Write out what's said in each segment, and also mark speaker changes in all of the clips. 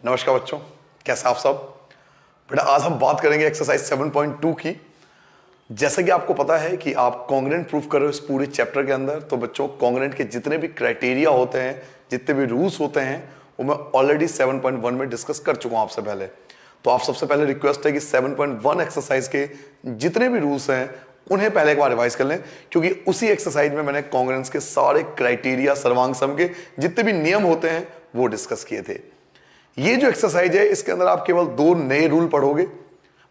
Speaker 1: नमस्कार बच्चों, कैसे आप सब। बेटा आज हम बात करेंगे एक्सरसाइज 7.2 की। जैसे कि आपको पता है कि आप कॉन्ग्रेंट प्रूफ कर रहे हो इस पूरे चैप्टर के अंदर, तो बच्चों कॉन्ग्रेंट के जितने भी क्राइटेरिया होते हैं, जितने भी रूल्स होते हैं, वो मैं ऑलरेडी 7.1 में डिस्कस कर चुका हूं आपसे पहले। तो आप सबसे पहले रिक्वेस्ट है कि 7.1 एक्सरसाइज के जितने भी रूल्स हैं उन्हें पहले एक बार रिवाइज कर लें, क्योंकि उसी एक्सरसाइज में मैंने कॉन्ग्रेंस के सारे क्राइटेरिया, सर्वांग सम के जितने भी नियम होते हैं वो डिस्कस किए थे। ये जो एक्सरसाइज है इसके अंदर आप केवल 2 नए रूल पढ़ोगे,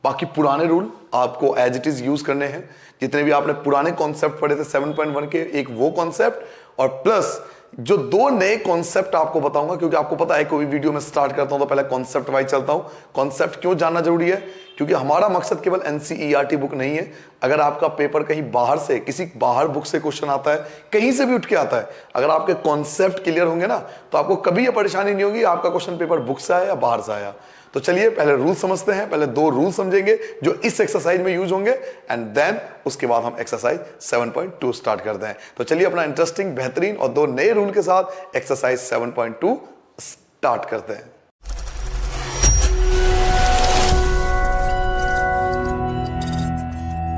Speaker 1: बाकी पुराने रूल आपको एज इट इज यूज करने हैं। जितने भी आपने पुराने कॉन्सेप्ट पढ़े थे 7.1 के, एक वो कॉन्सेप्ट और प्लस जो 2 नए कॉन्सेप्ट आपको बताऊंगा, क्योंकि आपको पता है कोई वीडियो में स्टार्ट करता हूं तो पहले कॉन्सेप्ट वाइज चलता हूं। कॉन्सेप्ट क्यों जानना जरूरी है? क्योंकि हमारा मकसद केवल एनसीईआरटी बुक नहीं है। अगर आपका पेपर कहीं बाहर से, किसी बाहर बुक से क्वेश्चन आता है, कहीं से भी उठ के आता है, अगर आपके कॉन्सेप्ट क्लियर होंगे ना तो आपको कभी यह परेशानी नहीं होगी आपका क्वेश्चन पेपर बुक से आया या बाहर से आया। तो चलिए पहले रूल समझते हैं। पहले 2 रूल समझेंगे जो इस एक्सरसाइज में यूज होंगे एंड देन उसके बाद हम एक्सरसाइज 7.2 स्टार्ट करते हैं। तो चलिए अपना इंटरेस्टिंग, बेहतरीन और 2 नए रूल के साथ एक्सरसाइज 7.2 स्टार्ट करते हैं।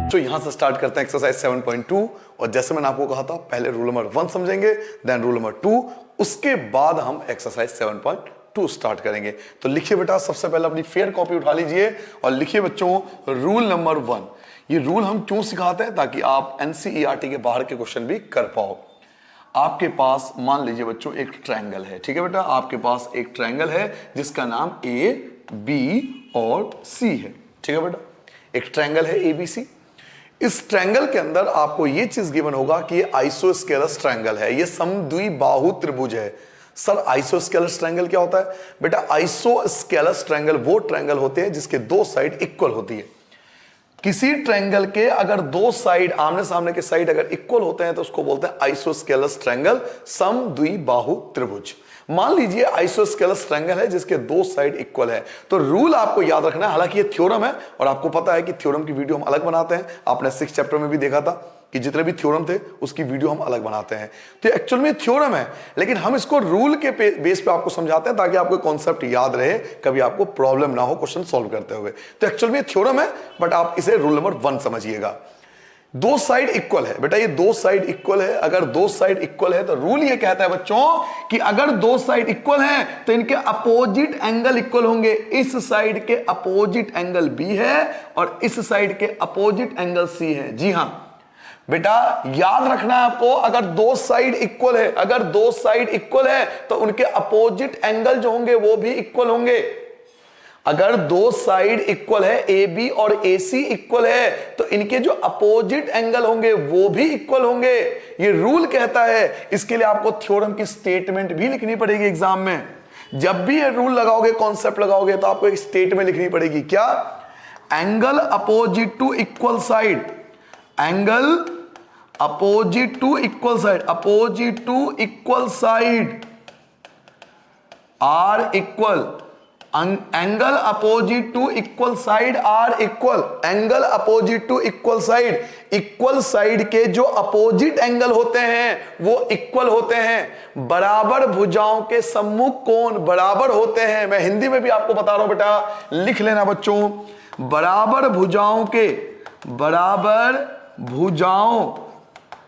Speaker 1: तो यहां से स्टार्ट करते हैं एक्सरसाइज 7.2 और जैसे मैंने आपको कहा था पहले रूल नंबर 1 समझेंगे, देन रूल नंबर 2, उसके बाद हम एक्सरसाइज 7.2 स्टार्ट करेंगे। तो लिखिए बेटा, सबसे पहले अपनी फेयर कॉपी उठा लीजिए और लिखिए बच्चों रूल नंबर 1। ये रूल हम क्यों सिखाते हैं? ताकि आप एनसीईआरटी के बाहर के क्वेश्चन भी कर पाओ। आपके पास मान लीजिए बच्चों एक ट्रायंगल है, ठीक है बेटा, आपके पास एक ट्रायंगल है जिसका नाम ए, बी और सी है, ठीक है बेटा। एक ट्रायंगल है ए, बी, सी। इस ट्रायंगल के अंदर आपको यह चीज गिवन होगा कि ये आइसोस्केलस ट्रायंगल है, ये समद्विबाहु त्रिभुज है। सर आइसोस्केलस ट्रायंगल क्या होता है? बेटा आइसोस्केलस ट्रायंगल वो ट्रायंगल होते हैं जिसके 2 साइड इक्वल होती है। किसी ट्रायंगल के अगर 2 साइड, आमने सामने के साइड अगर इक्वल होते हैं तो उसको बोलते हैं आइसोस्केलस ट्रायंगल, समद्विबाहु त्रिभुज। मान लीजिए आइसोस्केलस ट्रायंगल है जिसके 2 साइड इक्वल है। तो रूल आपको याद रखना है, हालांकि ये थ्योरम है और आपको पता है कि थ्योरम की वीडियो हम अलग बनाते हैं। आपने 6th चैप्टर में भी देखा था कि जितने भी थ्योरम थे उसकी वीडियो हम अलग बनाते हैं। तो एक्चुअल में थ्योरम है, लेकिन हम इसको रूल के बेस पे आपको समझाते हैं ताकि आपको कॉन्सेप्ट याद रहे, कभी आपको प्रॉब्लम ना हो क्वेश्चन सॉल्व करते हुए। तो एक्चुअल में थ्योरम है, बट आप इसे रूल नंबर 1 समझिएगा। 2 साइड इक्वल है बेटा, ये 2 साइड इक्वल है। अगर 2 साइड इक्वल है तो रूल ये कहता है बच्चों कि अगर 2 साइड इक्वल है तो इनके अपोजिट एंगल इक्वल होंगे। इस साइड के अपोजिट एंगल बी है और इस साइड के अपोजिट एंगल सी है। जी हां बेटा, याद रखना है आपको, अगर 2 साइड इक्वल है, अगर 2 साइड इक्वल है तो उनके अपोजिट एंगल जो होंगे वो भी इक्वल होंगे। अगर 2 साइड इक्वल है, ए बी और ए सी इक्वल है, तो इनके जो अपोजिट एंगल होंगे वो भी इक्वल होंगे। ये रूल कहता है। इसके लिए आपको थ्योरम की स्टेटमेंट भी लिखनी पड़ेगी एग्जाम में। जब भी ये रूल लगाओगे, कॉन्सेप्ट लगाओगे, तो आपको एक स्टेटमेंट लिखनी पड़ेगी। क्या? Angle opposite to equal side, angle opposite to equal side, opposite to equal side are equal, angle opposite to equal side are equal, angle opposite to equal side, equal side के जो opposite angle होते हैं वो equal होते हैं। बराबर भुजाओं के सम्मुख कोण बराबर होते हैं। मैं हिंदी में भी आपको बता रहा हूं बेटा, लिख लेना बच्चों। बराबर भुजाओं के, बराबर भुजाओं,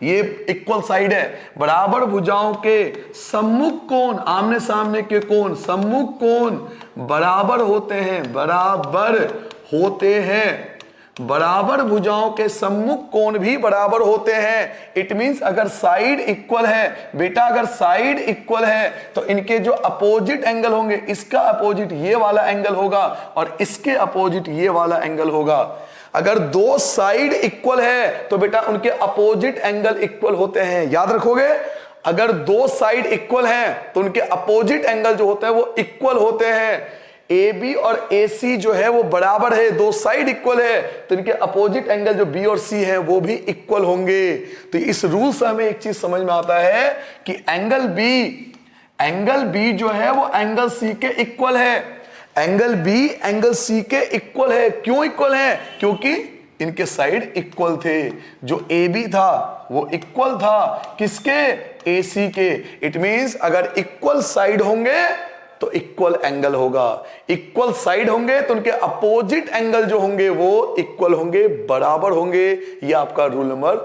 Speaker 1: ये इक्वल साइड है, बराबर भुजाओं के सम्मुख कोण, आमने सामने के कोण, सम्मुख कोण बराबर होते हैं, बराबर होते हैं। बराबर भुजाओं के सम्मुख कोण भी बराबर होते हैं। इट मींस अगर साइड इक्वल है बेटा, अगर साइड इक्वल है तो इनके जो अपोजिट एंगल होंगे, इसका अपोजिट ये वाला एंगल होगा और इसके अपोजिट ये वाला एंगल होगा। अगर 2 साइड इक्वल है तो बेटा उनके अपोजिट एंगल इक्वल होते हैं। याद रखोगे, अगर 2 साइड इक्वल हैं तो उनके अपोजिट एंगल जो होते हैं वो इक्वल होते हैं। ए बी और ए सी जो है वो बराबर है, 2 साइड इक्वल है तो इनके अपोजिट एंगल जो बी और सी है वो भी इक्वल होंगे। तो इस रूल से हमें एक चीज समझ में आता है कि एंगल बी जो है वो एंगल सी के इक्वल है। एंगल बी एंगल सी के इक्वल है। क्यों इक्वल है? क्योंकि इनके साइड इक्वल थे। जो ए बी था वो इक्वल था किसके? ए सी के। इट मींस अगर इक्वल साइड होंगे तो इक्वल इक्वल एंगल होगा। इक्वल साइड होंगे तो उनके अपोजिट एंगल जो होंगे वो इक्वल होंगे, बराबर होंगे। ये आपका रूल नंबर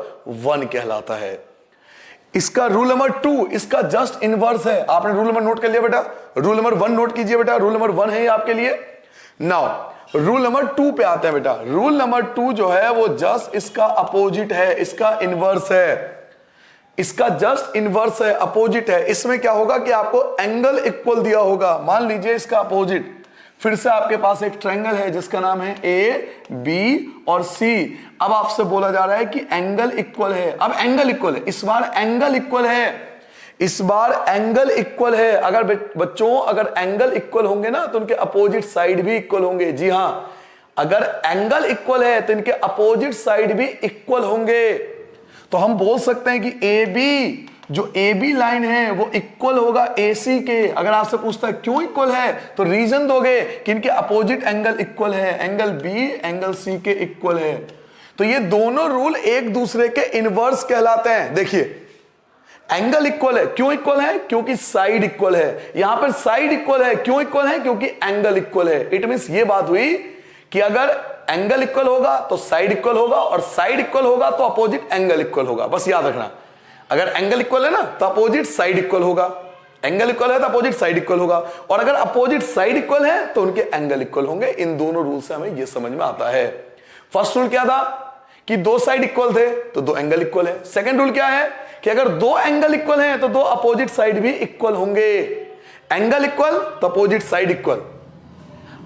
Speaker 1: 1 कहलाता है। इसका रूल नंबर 2 इसका जस्ट इनवर्स है। आपने रूल नंबर नोट कर लिया बेटा, रूल नंबर 1 नोट कीजिए बेटा, रूल नंबर 1 है ये आपके लिए। नाउ रूल नंबर 2 पे आते हैं बेटा। रूल नंबर 2 जो है वो जस्ट इसका अपोजिट है, इसका इनवर्स है, इसका जस्ट इनवर्स है, अपोजिट है। इसमें क्या होगा कि आपको एंगल इक्वल दिया होगा। मान लीजिए इसका अपोजिट, फिर से आपके पास एक ट्रायंगल है जिसका नाम है ए, बी और सी। अब आपसे बोला जा रहा है कि एंगल इक्वल है। अब एंगल इक्वल है, इस बार एंगल इक्वल है, इस बार एंगल इक्वल है। अगर बच्चों अगर एंगल इक्वल होंगे ना तो उनके अपोजिट साइड भी इक्वल होंगे। जी हां, अगर एंगल इक्वल है तो इनके अपोजिट साइड भी इक्वल होंगे। तो हम बोल सकते हैं कि ए बी, जो ए बी लाइन है वो इक्वल होगा ए सी के। अगर आपसे पूछता है क्यों इक्वल है तो रीजन दोगे कि इनके अपोजिट एंगल इक्वल है, एंगल बी एंगल सी के इक्वल है। तो ये दोनों रूल एक दूसरे के इनवर्स कहलाते हैं। देखिए एंगल इक्वल है, क्यों इक्वल है? क्योंकि साइड इक्वल है। यहां पर साइड इक्वल है, क्यों इक्वल है? क्योंकि एंगल इक्वल है। इट मींस ये बात हुई कि अगर एंगल इक्वल होगा तो साइड इक्वल होगा, और साइड इक्वल होगा तो अपोजिट एंगल इक्वल होगा। बस याद रखना, अगर एंगल इक्वल है ना तो अपोजिट साइड इक्वल होगा, एंगल इक्वल है तो अपोजिट साइड इक्वल होगा, और अगर अपोजिट साइड इक्वल है तो उनके एंगल इक्वल होंगे। इन दोनों रूल से हमें यह समझ में आता है। फर्स्ट रूल क्या था कि दो साइड इक्वल थे तो दो एंगल इक्वल है। सेकंड रूल क्या है कि अगर दो एंगल इक्वल हैं तो दो अपोजिट साइड भी इक्वल होंगे। एंगल इक्वल तो opposite side equal,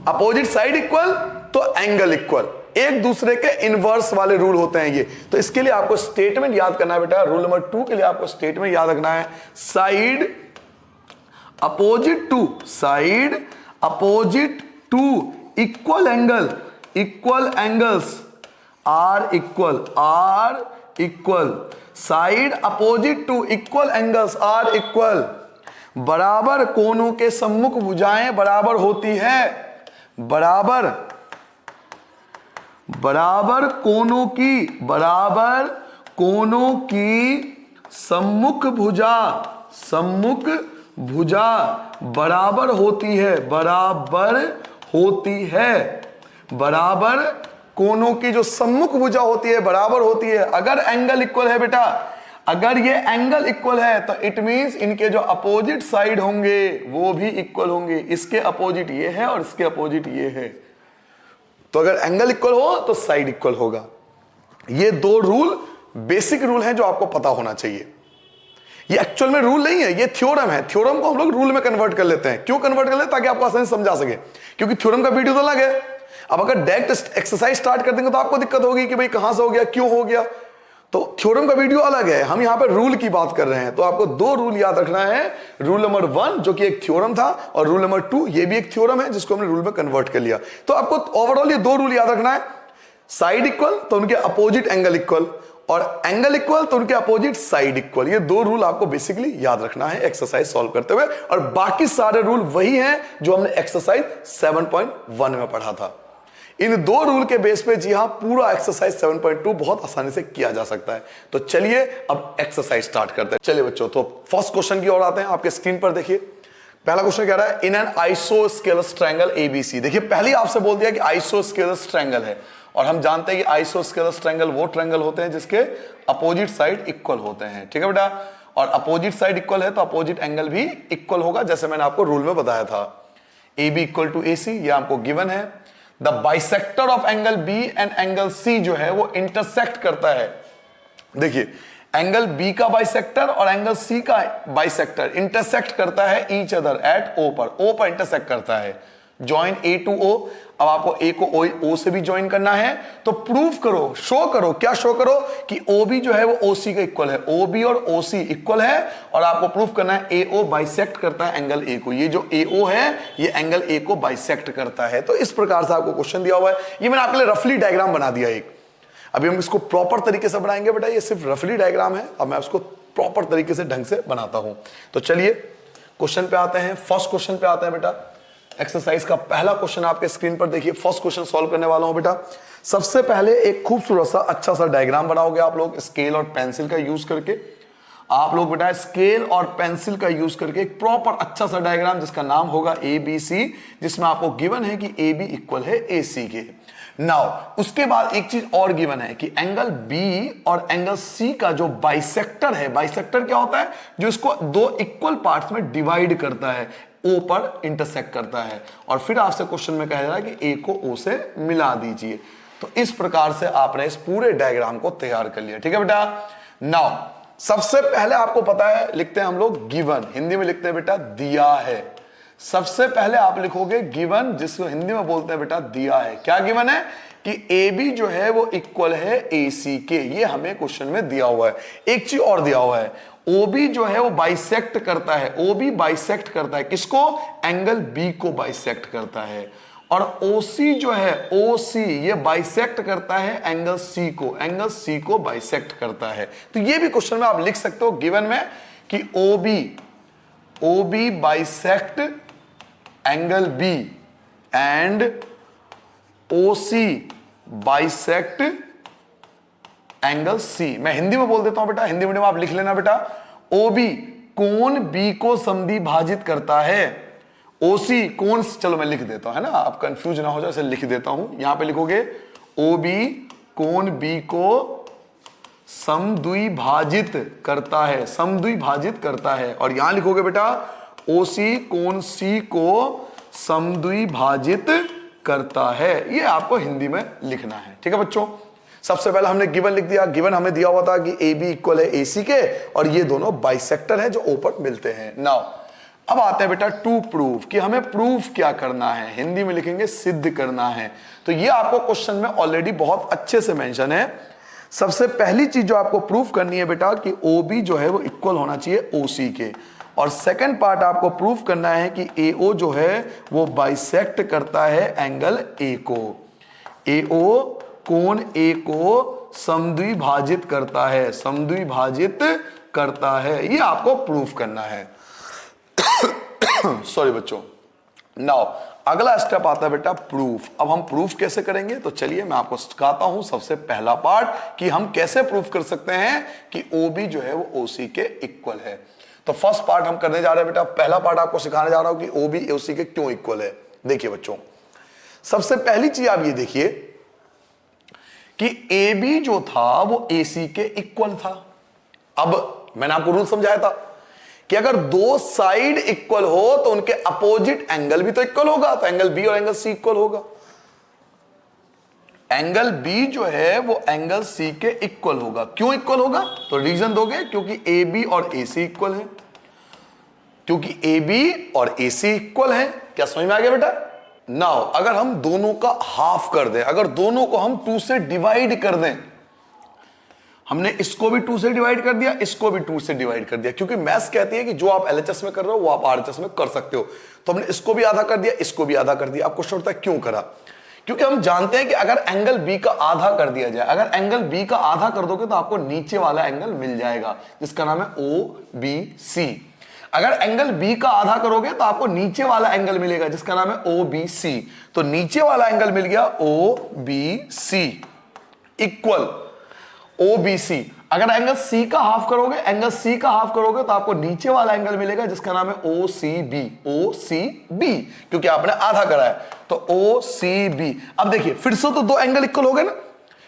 Speaker 1: opposite side equal तो एंगल इक्वल। एक दूसरे के इनवर्स वाले रूल होते हैं ये। तो इसके लिए आपको स्टेटमेंट याद करना है बेटा। रूल नंबर 2 के लिए आपको स्टेटमेंट याद रखना है, side opposite to, side opposite to equal angle, equal angles are equal, are equal. Side opposite to equal angles are equal. बराबर कोणों के सम्मुख भुजाएं बराबर होती है, बराबर, बराबर कोणों की, बराबर कोणों की सम्मुख भुजा, सम्मुख भुजा बराबर होती है, बराबर होती है। बराबर कोणों की जो सम्मुख भुजा होती है बराबर होती है। अगर एंगल इक्वल है बेटा, अगर ये एंगल इक्वल है तो इट मींस इनके जो अपोजिट साइड होंगे वो भी इक्वल होंगे। इसके अपोजिट ये है और इसके अपोजिट ये है। तो अगर एंगल इक्वल हो तो साइड इक्वल होगा। ये दो रूल बेसिक रूल हैं जो आपको पता होना चाहिए। ये एक्चुअल में रूल नहीं है, ये थ्योरम है। थ्योरम को हम लोग रूल में कन्वर्ट कर लेते हैं। क्यों कन्वर्ट कर लेते हैं? ताकि आपको आसानी से समझा सके, क्योंकि थ्योरम का वीडियो तो अलग है। अब अगर डायरेक्ट एक्सरसाइज स्टार्ट कर देंगे तो आपको दिक्कत होगी कि भाई कहां से हो गया, क्यों हो गया। तो थ्योरम का वीडियो अलग है, हम यहां पर रूल की बात कर रहे हैं। तो आपको दो रूल याद रखना है। रूल नंबर 1 जो कि एक थ्योरम था, और रूल नंबर 2 ये भी एक थ्योरम है जिसको हमने रूल में कन्वर्ट कर लिया। तो आपको ओवरऑल ये दो रूल याद रखना है, साइड इक्वल तो उनके अपोजिट एंगल इक्वल, और एंगल इक्वल तो उनके अपोजिट साइड इक्वल। ये दो रूल आपको बेसिकली याद रखना है एक्सरसाइज सॉल्व करते हुए, और बाकी सारे रूल वही हैं जो हमने एक्सरसाइज 7.1 में पढ़ा था। इन दो रूल के बेस पे जी हां पूरा एक्सरसाइज 7.2 बहुत आसानी से किया जा सकता है। तो चलिए अब एक्सरसाइज स्टार्ट करते हैं। चलिए बच्चों, तो फर्स्ट क्वेश्चन की ओर आते हैं। आपके स्क्रीन पर देखिए पहला क्वेश्चन कह रहा है in an isosceles triangle ABC. देखिए पहले आपसे बोल दिया कि आइसोस्केलस ट्रायंगल है, और हम जानते हैं कि आइसोस्केलस ट्रायंगल वो ट्रायंगल होते हैं जिसके अपोजिट साइड इक्वल होते हैं। ठीक है बेटा, और अपोजिट साइड इक्वल है तो अपोजिट एंगल भी इक्वल होगा, जैसे मैंने आपको रूल में बताया था। A B equal to A C, यह हमको गिवन है। The bisector of angle B and angle C जो है वो इंटरसेक्ट करता है। देखिए एंगल बी का बाइसेक्टर और एंगल सी का बाइसेक्टर इंटरसेक्ट करता है ईच अदर एट ओ पर, ओ पर इंटरसेक्ट करता है। ज्वाइन ए टू ओ। अब आपको ए को ओ से भी ज्वाइन करना है, तो प्रूव करो, शो करो। क्या शो करो? कि ओ बी जो है वो ओ सी का इक्वल है, ओ बी और ओ सी इक्वल है, और आपको प्रूव करना है ए ओ बाइसेक्ट करता है एंगल ए को। ये जो ए ओ है ये एंगल ए को बाइसेक्ट करता है। तो इस प्रकार से आपको क्वेश्चन दिया हुआ है। ये मैंने आपके लिए रफली डायग्राम बना दिया एक। अभी हम इसको प्रॉपर तरीके से बनाएंगे बेटा, ये सिर्फ रफली डायग्राम है। अब मैं उसको प्रॉपर तरीके से ढंग से बनाता हूं। तो चलिए क्वेश्चन पे आते हैं। फर्स्ट क्वेश्चन पे आते हैं बेटा। एक्सरसाइज का पहला क्वेश्चन आपके स्क्रीन पर देखिए। फर्स्ट क्वेश्चन सॉल्व करने वाला हूं बेटा। सबसे पहले एक खूबसूरत सा अच्छा सा डायग्राम बनाओगे आप लोग स्केल और पेंसिल का यूज करके। आप लोग बेटा स्केल और पेंसिल का यूज करके एक प्रॉपर अच्छा सा डायग्राम जिसका नाम होगा ABC, जिसमें आपको गिवन है कि AB इक्वल है AC के। नाउ उसके बाद एक चीज और गिवन है कि एंगल B और एंगल C का जो बाइसेक्टर है, बाइसेक्टर क्या होता है, जो इसको दो इक्वल पार्ट्स में डिवाइड करता है, O पर इंटरसेक्ट करता है, और फिर आपसे क्वेश्चन में कहा जा रहा है कि A को O से मिला दीजिए। तो इस प्रकार से आपने इस पूरे डायग्राम को तैयार कर लिया। ठीक है बेटा। नाउ सबसे पहले आपको पता है लिखते हैं हम लोग गिवन, हिंदी में लिखते हैं बेटा दिया है। सबसे पहले आप लिखोगे गिवन, जिसको हिंदी में बोलते हैं बेटा दिया है। क्या गिवन है कि AB जो है वो इक्वल है AC के, ये हमें क्वेश्चन में दिया हुआ है। एक चीज और दिया हुआ है, OB जो है वो बाइसेक्ट करता है, OB बाइसेक्ट करता है किसको, एंगल B को बाइसेक्ट करता है, और OC जो है OC ये बाइसेक्ट करता है एंगल C को, एंगल C को बाइसेक्ट करता है। तो ये भी क्वेश्चन में आप लिख सकते हो गिवन में कि OB bisect angle B and OC bisect angle C। मैं हिंदी में बोल देता हूं बेटा, हिंदी मीडियम आप लिख लेना बेटा। OB कोण B को समद्वि भाजित करता है, OC कोण, चलो मैं लिख देता हूं, है ना, आप कंफ्यूज ना हो जाए, इसे लिख देता हूं। यहां पे लिखोगे OB कोण B को समद्विभाजित करता है, समद्विभाजित करता है, और यहां लिखोगे बेटा OC कोण C को समद्विभाजित करता है। ये आपको हिंदी में लिखना है। ठीक है बच्चों, सबसे पहले हमने गिवन लिख दिया। गिवन हमें दिया हुआ था कि AB इक्वल है AC के, और ये दोनों बाइसेक्टर हैं जो O पर मिलते हैं। नाउ अब आते हैं बेटा टू प्रूफ, कि हमें प्रूफ क्या करना है, हिंदी में लिखेंगे सिद्ध करना है। तो ये आपको क्वेश्चन में ऑलरेडी बहुत अच्छे से मेंशन है। सबसे पहली चीज जो आपको प्रूफ करनी है बेटा कि OB जो है वो इक्वल होना चाहिए OC के, और सेकंड पार्ट आपको प्रूफ करना है कि AO जो है वो बाइसेक्ट करता है एंगल A को, AO कोण A को समद्विभाजित करता है, समद्विभाजित करता है, ये आपको प्रूफ करना है। सॉरी बच्चों। नाउ अगला स्टेप आता है बेटा प्रूफ। अब हम प्रूफ कैसे करेंगे, तो चलिए मैं आपको सिखाता हूं सबसे पहला पार्ट कि हम कैसे प्रूफ कर सकते हैं कि OB जो है वो OC के इक्वल है। तो फर्स्ट पार्ट हम करने जा रहे हैं बेटा, पहला पार्ट आपको सिखाने जा रहा हूं कि OB OC के क्यों इक्वल है। देखिए बच्चों, सबसे पहली चीज आप ये देखिए कि AB जो था वो AC के इक्वल था। अब मैंने आपको रूल समझाया था कि अगर दो साइड इक्वल हो तो उनके अपोजिट एंगल भी तो इक्वल होगा, तो एंगल B और एंगल C इक्वल होगा। एंगल B जो है वो एंगल C के इक्वल होगा। क्यों इक्वल होगा, तो रीजन दोगे, क्योंकि AB और AC इक्वल है, क्योंकि AB और AC इक्वल है। क्या समझ में आ गया बेटा। नाउ अगर हम दोनों का हाफ कर दें, अगर दोनों को हम 2 से डिवाइड कर दें, हमने इसको भी 2 से डिवाइड कर दिया, इसको भी 2 से डिवाइड कर दिया, क्योंकि मैथ्स कहती है कि जो आप LHS में कर रहे हो वो आप RHS में कर सकते हो। तो हमने इसको भी आधा कर दिया, इसको भी आधा कर दिया। आपको क्वेश्चन होता है क्यों करा, क्योंकि हम जानते हैं कि अगर एंगल B का आधा कर दिया जाए, अगर एंगल B का आधा कर दोगे तो आपको नीचे वाला एंगल मिल जाएगा जिसका नाम है OBC। अगर एंगल B का आधा करोगे तो आपको नीचे वाला एंगल मिलेगा जिसका नाम है OBC। तो नीचे वाला एंगल मिल गया OBC इक्वल OBC। अगर एंगल C का हाफ करोगे, एंगल C का हाफ करोगे तो आपको नीचे वाला एंगल मिलेगा जिसका नाम है OCB, OCB, क्योंकि आपने आधा करा है, तो OCB। अब देखिए फिर से तो दो एंगल इक्वल हो गए ना,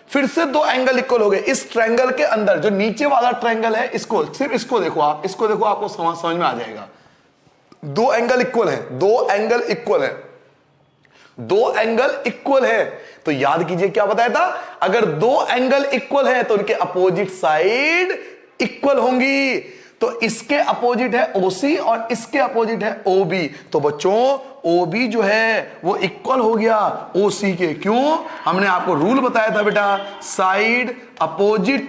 Speaker 1: फिर से दो एंगल इक्वल हो गए। इस ट्रायंगल के अंदर जो नीचे वाला ट्रायंगल है, इसको सिर्फ इसको देखो आप, इसको देखो, आपको समझ में आ जाएगा। दो एंगल इक्वल है, दो एंगल इक्वल है, दो एंगल इक्वल है। तो याद कीजिए क्या बताया था, अगर दो एंगल इक्वल है तो उनके अपोजिट साइड इक्वल होंगी। तो इसके अपोजिट है OC और इसके अपोजिट है OB। तो बच्चों OB जो है वो इक्वल हो गया OC के। क्यों, हमने आपको रूल बताया था बेटा, side opposite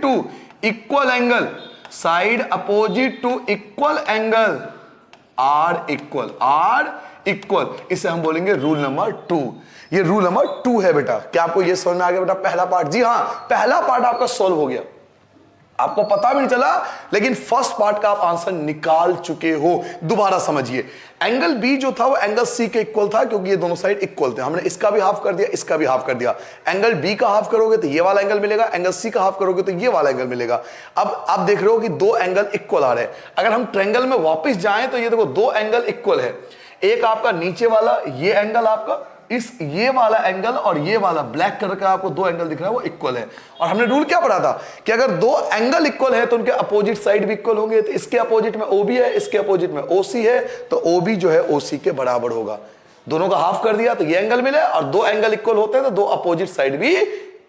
Speaker 1: to equal angle, side opposite to equal angle are equal. इसे हम बोलेंगे रूल नंबर 2। ये रूल नंबर 2 है बेटा। क्या आपको ये समझ में आ गया बेटा पहला पार्ट? जी हाँ, पहला पार्ट आपका सॉल्व हो गया। आपको पता भी नहीं चला, लेकिन फर्स्ट पार्ट का आप आंसर निकाल चुके हो। दोबारा समझिए, एंगल बी जो था वो एंगल सी के इक्वल था, क्योंकि ये दोनों साइड इक्वल थे। हमने इसका भी हाफ कर दिया, इसका भी हाफ कर दिया। एंगल बी का हाफ करोगे तो ये वाला एंगल मिलेगा, एंगल सी का हाफ करोगे तो ये वाला एंगल मिलेगा। अब आप देख रहे हो कि दो एंगल इक्वल आ रहे हैं। अगर हम ट्रायंगल में वापस जाएं तो ये देखो दो एंगल इक्वल है। एक आपका नीचे वाला ये एंगल, आपका ये वाला एंगल और ये वाला ब्लैक कलर का आपको दो एंगल दिख रहा है वो इक्वल है। और हमने रूल क्या पढ़ा था कि अगर दो एंगल इक्वल है तो उनके अपोजिट साइड भी इक्वल होंगे। तो इसके अपोजिट में OB है, इसके अपोजिट में OC है, तो OB जो है OC के बराबर होगा। दोनों का हाफ कर दिया तो ये एंगल मिले, और दो एंगल इक्वल होते हैं तो दो अपोजिट साइड भी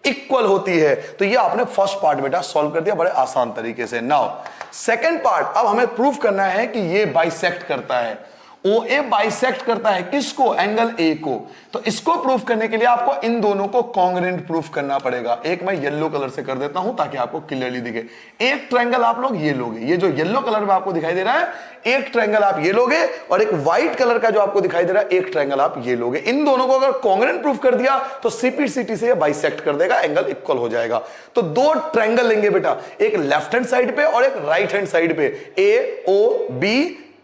Speaker 1: इक्वल होती है। तो ये आपने फर्स्ट पार्ट बेटा सॉल्व कर दिया बड़े आसान तरीके से। नाउ सेकंड पार्ट, अब हमें प्रूफ करना है कि ये बाइसेक्ट करता है। OA बाइसेक्ट करता है किसको? एंगल A को। तो इसको प्रूफ करने के लिए आपको इन दोनों को कॉन्ग्रुएंट प्रूफ करना पड़ेगा। एक मैं येलो कलर से कर देता हूं ताकि आपको क्लियरली दिखे। एक ट्रायंगल आप लोग ये लोगे, ये जो येलो कलर में आपको दिखाई दे रहा है, एक ट्रायंगल आप ये लोगे, और एक व्हाइट कलर का जो आपको दिखाई दे रहा है, एक ट्रायंगल आप ये लोगे। इन दोनों को अगर कॉन्ग्रुएंट प्रूफ कर दिया तो CPCT से ये बाइसेक्ट कर देगा, एंगल इक्वल हो जाएगा। तो दो ट्रायंगल लेंगे बेटा, एक लेफ्ट हैंड साइड पे और एक राइट हैंड साइड पे, AOB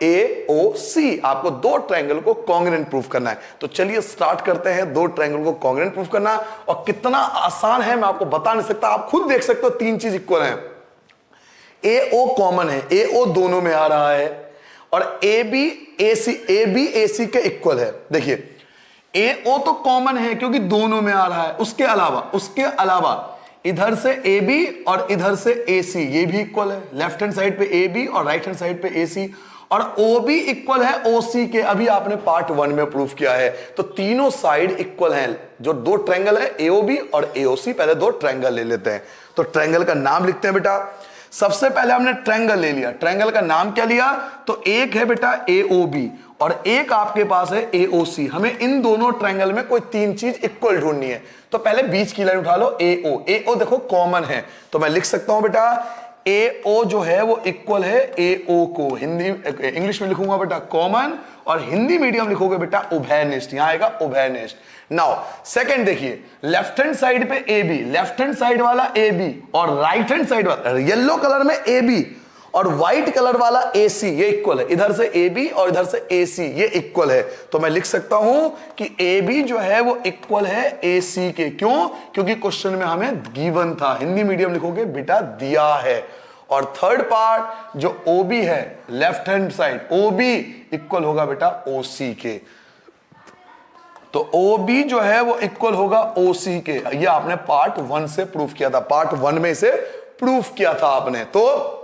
Speaker 1: AOC। आपको दो ट्रायंगल को कॉन्ग्रुएंट प्रूफ करना है। तो चलिए स्टार्ट करते हैं दो ट्रायंगल को कॉन्ग्रुएंट प्रूफ करना। और कितना आसान है मैं आपको बता नहीं सकता, आप खुद देख सकते हो। तीन चीज इक्वल है, AO कॉमन है, AO दोनों में आ रहा है, और AB AC के इक्वल है। देखिए AO तो कॉमन है क्योंकि दोनों में आ रहा है। उसके अलावा इधर से AB और इधर से AC ये भी इक्वल है। लेफ्ट हैंड साइड पे AB और राइट हैंड साइड पे AC, और OB इक्वल है OC के। अभी आपने पार्ट 1 में प्रूफ किया है। तो तीनों साइड इक्वल हैं। जो दो ट्रायंगल है AOB और AOC, पहले दो ट्रायंगल ले लेते हैं। तो ट्रायंगल का नाम लिखते हैं बेटा। सबसे पहले हमने ट्रायंगल ले लिया, ट्रायंगल का नाम क्या लिया? तो एक है बेटा AOB और एक आपके पास है AOC। हमें इन दोनों ट्रायंगल में कोई तीन चीज इक्वल ढूंढनी है। तो पहले बीच की लाइन उठा लो, AO देखो कॉमन है, तो मैं लिख सकता हूं बेटा AO जो है वो इक्वल है AO को। इंग्लिश में लिखूंगा बेटा कॉमन, और हिंदी मीडियम लिखोगे बेटा उभयनिष्ठ। यहां आएगा उभयनिष्ठ। नाउ सेकंड देखिए, लेफ्ट हैंड साइड पे AB, लेफ्ट हैंड साइड वाला AB, और राइट हैंड साइड वाला येलो कलर में AB और व्हाइट कलर वाला AC, ये इक्वल है। इधर से AB और इधर से AC ये इक्वल है। तो मैं लिख सकता हूं कि AB जो है वो इक्वल है AC के। क्यों? क्योंकि क्वेश्चन में हमें गिवन था। हिंदी मीडियम लिखोगे बेटा दिया है। और थर्ड पार्ट जो OB है, left hand side OB equal होगा बेटा OC के। तो OB जो है वो इक्वल होगा OC के। ये आपने पार्ट 1 से प्रूफ किया था, पार्ट 1 में इसे प्रूफ किया था आपने। तो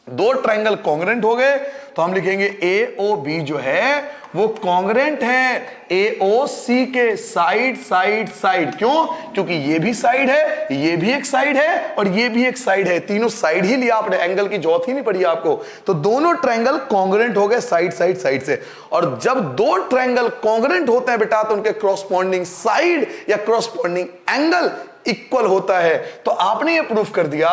Speaker 1: दो ट्रायंगल कॉन्ग्रुएंट हो गए, तो हम लिखेंगे AOB जो है वो कॉन्ग्रुएंट है AOC के। साइड साइड साइड, क्यों? क्योंकि ये भी साइड है, ये भी एक साइड है, और ये भी एक साइड है। तीनों साइड ही लिया आपने, एंगल की जरूरत ही नहीं पड़ी आपको। तो दोनों ट्रायंगल कॉन्ग्रुएंट हो गए साइड साइड साइड से। और जब दो ट्रायंगल कॉन्ग्रुएंट होते हैं बेटा, तो उनके क्रॉसपोंडिंग साइड या क्रॉसपोंडिंग एंगल इक्वल होता है। तो आपने ये प्रूफ कर दिया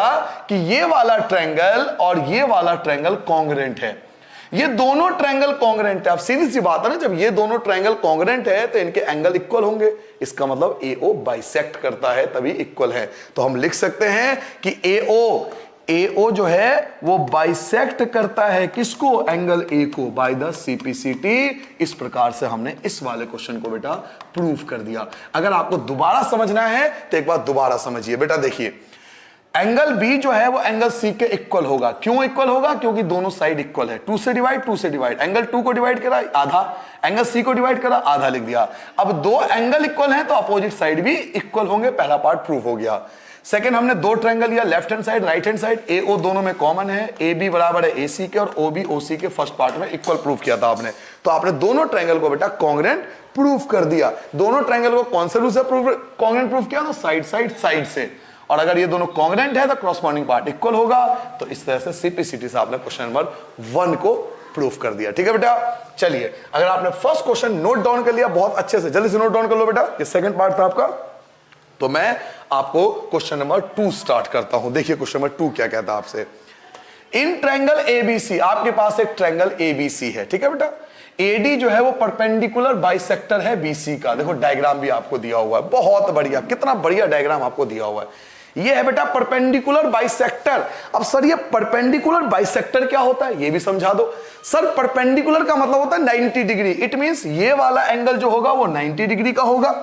Speaker 1: कि ये वाला ट्रायंगल और ये वाला ट्रायंगल कॉन्ग्रुएंट है। ये दोनों ट्रायंगल कॉन्ग्रुएंट है। अब सीधी सी बात है ना, जब ये दोनों ट्रायंगल कॉन्ग्रुएंट है तो इनके एंगल इक्वल होंगे। इसका मतलब AO बाइसेक्ट करता है तभी इक्वल है। तो हम लिख सकते हैं कि AO जो है वो बाइसेक्ट करता है किसको? एंगल A को, बाय द CPCT। इस प्रकार से हमने इस वाले क्वेश्चन को बेटा प्रूफ कर दिया। अगर आपको दोबारा समझना है तो एक बार दोबारा समझिए बेटा। देखिए एंगल B जो है वो एंगल C के इक्वल होगा। क्यों इक्वल होगा? क्योंकि दोनों साइड इक्वल है। 2 से डिवाइड, एंगल 2 को डिवाइड करा आधा, एंगल C को डिवाइड करा आधा लिख दिया। अब दो एंगल इक्वल हैं तो अपोजिट साइड भी इक्वल होंगे। पहला पार्ट प्रूफ हो गया। सेकंड, हमने दो ट्रायंगल लिया, left hand side right hand side, AO दोनों में कॉमन है, AB बराबर है AC के, और OB OC के फर्स्ट पार्ट में इक्वल प्रूफ किया था आपने। तो आपने दोनों ट्रायंगल को बेटा कॉन्ग्रुएंट प्रूफ कर दिया। दोनों ट्रायंगल को कौन से रूल से कॉन्ग्रुएंट प्रूफ किया? तो साइड साइड साइड से। और अगर ये दोनों कॉन्ग्रुएंट है तो क्रॉसपोंडिंग पार्ट इक्वल होगा। तो इस तरह से CPCT से आपने क्वेश्चन नंबर 1 को प्रूफ कर दिया। ठीक है बेटा। चलिए, अगर आपने फर्स्ट क्वेश्चन नोट डाउन कर लिया बहुत अच्छे से, जल्दी से नोट डाउन कर लो बेटा। ये सेकंड पार्ट था आपका। तो मैं आपको क्वेश्चन नंबर 2 स्टार्ट करता हूं। देखिए क्वेश्चन नंबर 2 क्या कहता है आपसे। इन ट्रायंगल ABC, आपके पास एक ट्रायंगल ABC है, ठीक है बेटा। AD जो है वो परपेंडिकुलर बाइसेक्टर है BC का। देखो डायग्राम भी आपको दिया हुआ है, बहुत बढ़िया, कितना बढ़िया डायग्राम आपको दिया हुआ है। ये है बेटा परपेंडिकुलर बाइसेक्टर। अब सर ये परपेंडिकुलर बाइसेक्टर क्या होता है ये भी समझा दो। सर परपेंडिकुलर का मतलब होता है 90 डिग्री। इट मींस ये वाला एंगल जो होगा वो 90 डिग्री का होगा,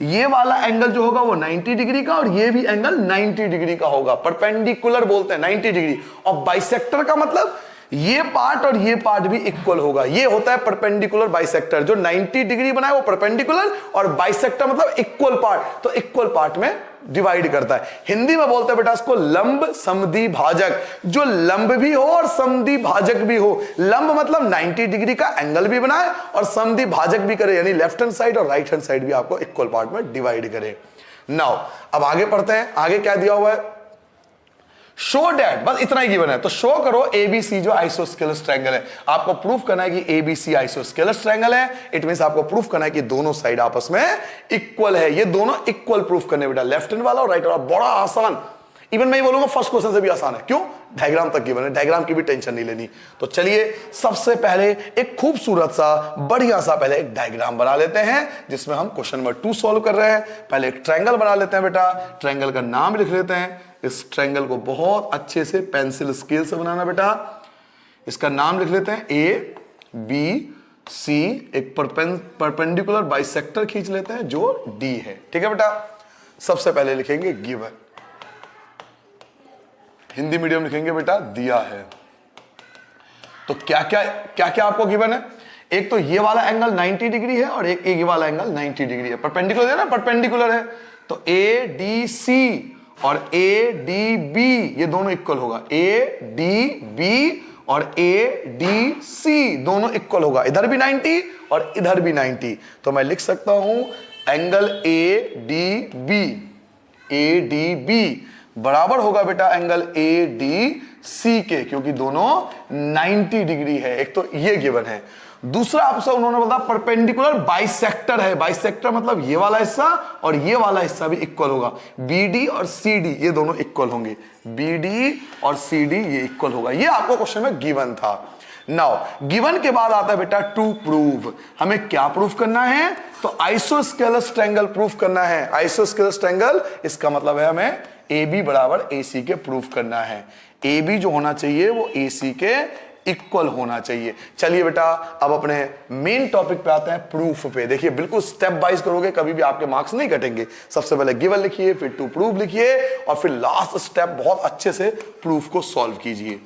Speaker 1: ये वाला एंगल जो होगा वो 90 डिग्री का, और ये भी एंगल 90 डिग्री का होगा। परपेंडिकुलर बोलते हैं 90 डिग्री। और बाइसेक्टर का मतलब ये पार्ट और ये पार्ट भी इक्वल होगा। ये होता है परपेंडिकुलर बाइसेक्टर। जो 90 डिग्री बनाए वो परपेंडिकुलर, और बाइसेक्टर मतलब इक्वल पार्ट, तो इक्वल पार्ट में डिवाइड करता है। हिंदी में बोलते हैं बेटा इसको लंब समद्वि भाजक। जो लंब भी हो और समद्वि भाजक भी हो। लंब मतलब 90 डिग्री का एंगल भी बनाए और समद्वि भाजक भी करे, यानी लेफ्ट हैंड साइड और राइट हैंड साइड भी आपको इक्वल पार्ट में डिवाइड करे। नाउ अब आगे पढ़ते हैं। आगे क्या दिया हुआ है, शो डैट, बस इतना ही गिवन है। तो शो करो एबीसी जो आइसोस्केलस ट्रायंगल है। आपको प्रूफ करना है कि एबीसी आइसोस्केलस ट्रायंगल है। इट मींस आपको प्रूफ करना है कि दोनों साइड आपस में इक्वल है। ये दोनों इक्वल प्रूफ करने बेटा, लेफ्ट हैंड वाला और राइट वाला। बड़ा आसान, इवन मैं बोलूंगा फर्स्ट क्वेश्चन से भी आसान है। क्यों? डायग्राम तक गिवन है, डायग्राम की भी टेंशन नहीं लेनी। तो चलिए सबसे पहले एक खूबसूरत सा बढ़िया सा पहले एक डायग्राम बना लेते हैं जिसमें हम क्वेश्चन नंबर 2 सॉल्व कर रहे हैं। पहले एक ट्रायंगल बना लेते हैं बेटा। ट्रायंगल का नाम लिख लेते हैं। इस ट्रायंगल को बहुत अच्छे से पेंसिल स्केल से बनाना बेटा। इसका नाम लिख लेते हैं ए बी सी। एक परपेंडिकुलर बाइसेक्टर खींच लेते हैं जो डी है। ठीक है बेटा। सबसे पहले लिखेंगे गिवन, हिंदी मीडियम लिखेंगे बेटा दिया है। तो क्या क्या आपको गिवन है, एक तो ये वाला एंगल 90 डिग्री है और एक ये वाला एंगल 90 डिग्री है। परपेंडिकुलर है ना, परपेंडिकुलर है। तो ए डी सी और ए डी बी ये दोनों इक्वल होगा। ए डी बी और ए डी सी दोनों इक्वल होगा। इधर भी 90 और इधर भी 90। तो मैं लिख सकता हूं angle A D B, A D B बराबर होगा बेटा एंगल ए डी सी के, क्योंकि दोनों 90 डिग्री है। एक तो ये गिवन है। दूसरा आपसे उन्होंने बोला परपेंडिकुलर बाइसेक्टर है। बाइसेक्टर मतलब ये वाला हिस्सा और ये वाला हिस्सा भी इक्वल होगा। बीडी और सीडी ये दोनों इक्वल होंगे। बीडी और सीडी ये इक्वल होगा। ये आपको क्वेश्चन में गिवन था। नाउ गिवन के बाद आता है बेटा टू प्रूव। हमें क्या प्रूफ करना है, तो आइसोस्केलस ट्रायंगल प्रूफ करना है। आइसोस्केलस ट्रायंगल इसका मतलब है हमें ए बी बराबर ए सी के प्रूफ करना है। ए बी जो होना चाहिए वो ए सी के इक्वल होना चाहिए। चलिए बेटा अब अपने मेन टॉपिक पे आते हैं, प्रूफ पे। देखिए बिल्कुल स्टेप वाइज करोगे कभी भी आपके मार्क्स नहीं कटेंगे। सबसे पहले गिवन लिखिए, फिर टू प्रूव लिखिए और फिर लास्ट स्टेप बहुत अच्छे से प्रूफ को सॉल्व कीजिए।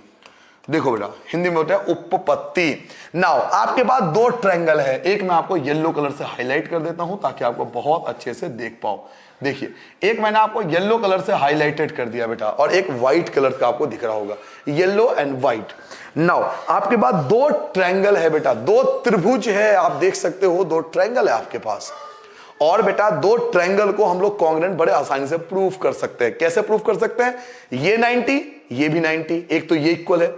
Speaker 1: देखो बेटा हिंदी में होता है उपपत्ति। नाउ आपके पास दो ट्रायंगल है। एक मैं आपको येलो कलर से हाईलाइट कर देता हूं ताकि आपको बहुत अच्छे से देख पाओ। देखिए एक मैंने आपको येलो कलर से हाईलाइटेड कर दिया बेटा, और एक व्हाइट कलर का आपको दिख रहा होगा, येलो एंड व्हाइट। नाउ आपके पास दो ट्रायंगल है बेटा, दो त्रिभुज है। आप देख सकते हो दो ट्रायंगल है आपके पास। और बेटा दो ट्रायंगल को हम लोग कॉन्ग्रुएंट बड़े आसानी से प्रूफ कर सकते हैं। कैसे प्रूफ कर सकते हैं, ये 90 ये भी 90, एक तो ये इक्वल है।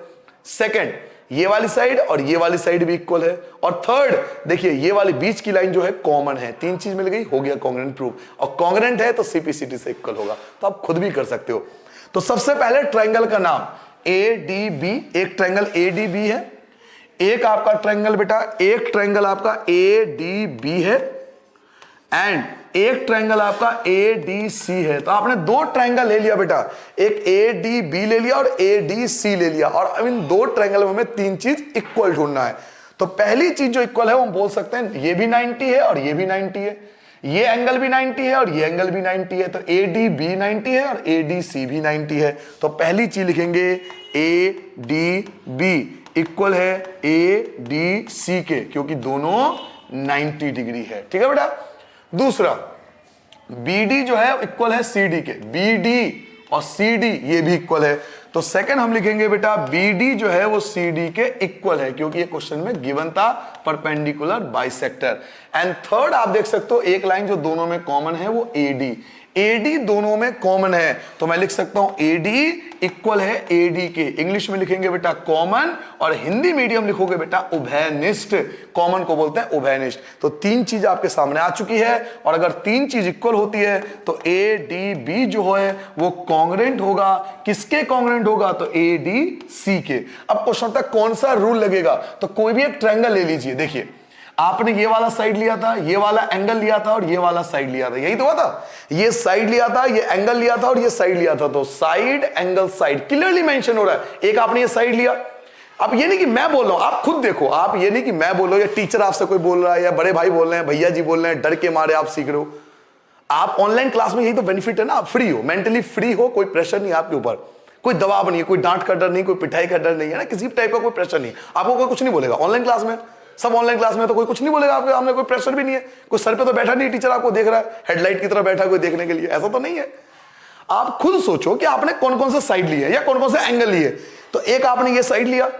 Speaker 1: सेकंड ये वाली साइड और ये वाली साइड भी इक्वल है। और थर्ड देखिए ये वाली बीच की लाइन जो है कॉमन है। तीन चीज मिल गई, हो गया कॉन्ग्रुएंट प्रूफ। और कॉन्ग्रुएंट है तो सीपीसीटी से इक्वल होगा। तो आप खुद भी कर सकते हो। तो सबसे पहले ट्रायंगल का नाम ए डी बी। एक ट्रायंगल ए डी बी है, एक आपका ट्रायंगल बेटा, एक ट्रायंगल आपका ए डी बी है एंड एक ट्रायंगल आपका ए डी सी है। तो आपने दो ट्रायंगल ले लिया बेटा, एक ए डी बी ले लिया और ए डी सी ले लिया। और अब इन दो ट्रायंगल में हमें तीन चीज इक्वल ढूंढना है। तो पहली चीज जो इक्वल है वो हम बोल सकते हैं ये भी 90 है और ये भी 90 है, ये एंगल भी 90 है और ये एंगल भी 90 है। तो ए डी बी 90 है और ए डी सी भी 90 है। तो पहली चीज लिखेंगे ए डी बी इक्वल है ए डी सी के, क्योंकि दोनों 90 डिग्री है। ठीक है बेटा। दूसरा BD जो है इक्वल है CD के, BD और CD ये भी इक्वल है। तो सेकंड हम लिखेंगे बेटा BD जो है वो CD के इक्वल है, क्योंकि ये क्वेश्चन में गिवन था परपेंडिकुलर बाइसेक्टर। एंड थर्ड आप देख सकते हो एक लाइन जो दोनों में कॉमन है वो AD। AD दोनों में कॉमन है, तो मैं लिख सकता हूं AD इक्वल है AD के। इंग्लिश में लिखेंगे बेटा कॉमन, और हिंदी मीडियम लिखोगे बेटा उभयनिष्ठ। कॉमन को बोलते हैं उभयनिष्ठ। तो तीन चीज आपके सामने आ चुकी है, और अगर तीन चीज इक्वल होती है तो ADB जो है वो कॉन्ग्रुएंट होगा। किसके कॉन्ग्रुएंट होगा, तो ADC के। अब क्वेश्चन था कौन सा रूल लगेगा, तो कोई भी एक ट्रायंगल ले लीजिए। देखिए आपने ये वाला साइड लिया था, ये वाला एंगल लिया था और ये वाला साइड लिया था, यही तो हुआ था। ये साइड लिया था, ये एंगल लिया था और ये साइड लिया था, तो side angle side clearly mention हो रहा है। एक आपने ये साइड लिया, अब ये नहीं कि मैं बोल रहा हूं, आप खुद देखो, आप ये नहीं कि मैं बोल रहा हूं या टीचर आपसे कोई बोल रहा है या बड़े भाई बोल रहे हैं, भैया जी बोल रहे हैं, डर के मारे आप सीख रहे हो। आप ऑनलाइन क्लास में, यही तो बेनिफिट है ना, आप फ्री हो, मेंटली फ्री हो, कोई प्रेशर नहीं आपके ऊपर, कोई दबाव नहीं है, कोई डांट का डर नहीं, कोई पिटाई का डर नहीं है ना, किसी टाइप का कोई प्रेशर नहीं, आपको कोई कुछ नहीं बोलेगा ऑनलाइन क्लास में। सब ऑनलाइन क्लास में तो कोई कुछ नहीं बोलेगा आपके सामने, कोई प्रेशर भी नहीं है, कोई सर पे तो बैठा नहीं, टीचर आपको देख रहा है हेडलाइट की तरह बैठा कोई देखने के लिए, ऐसा तो नहीं है। आप खुद सोचो कि आपने कौन कौन से साइड लिए या कौन कौन से एंगल लिए। तो एक आपने ये साइड लिया,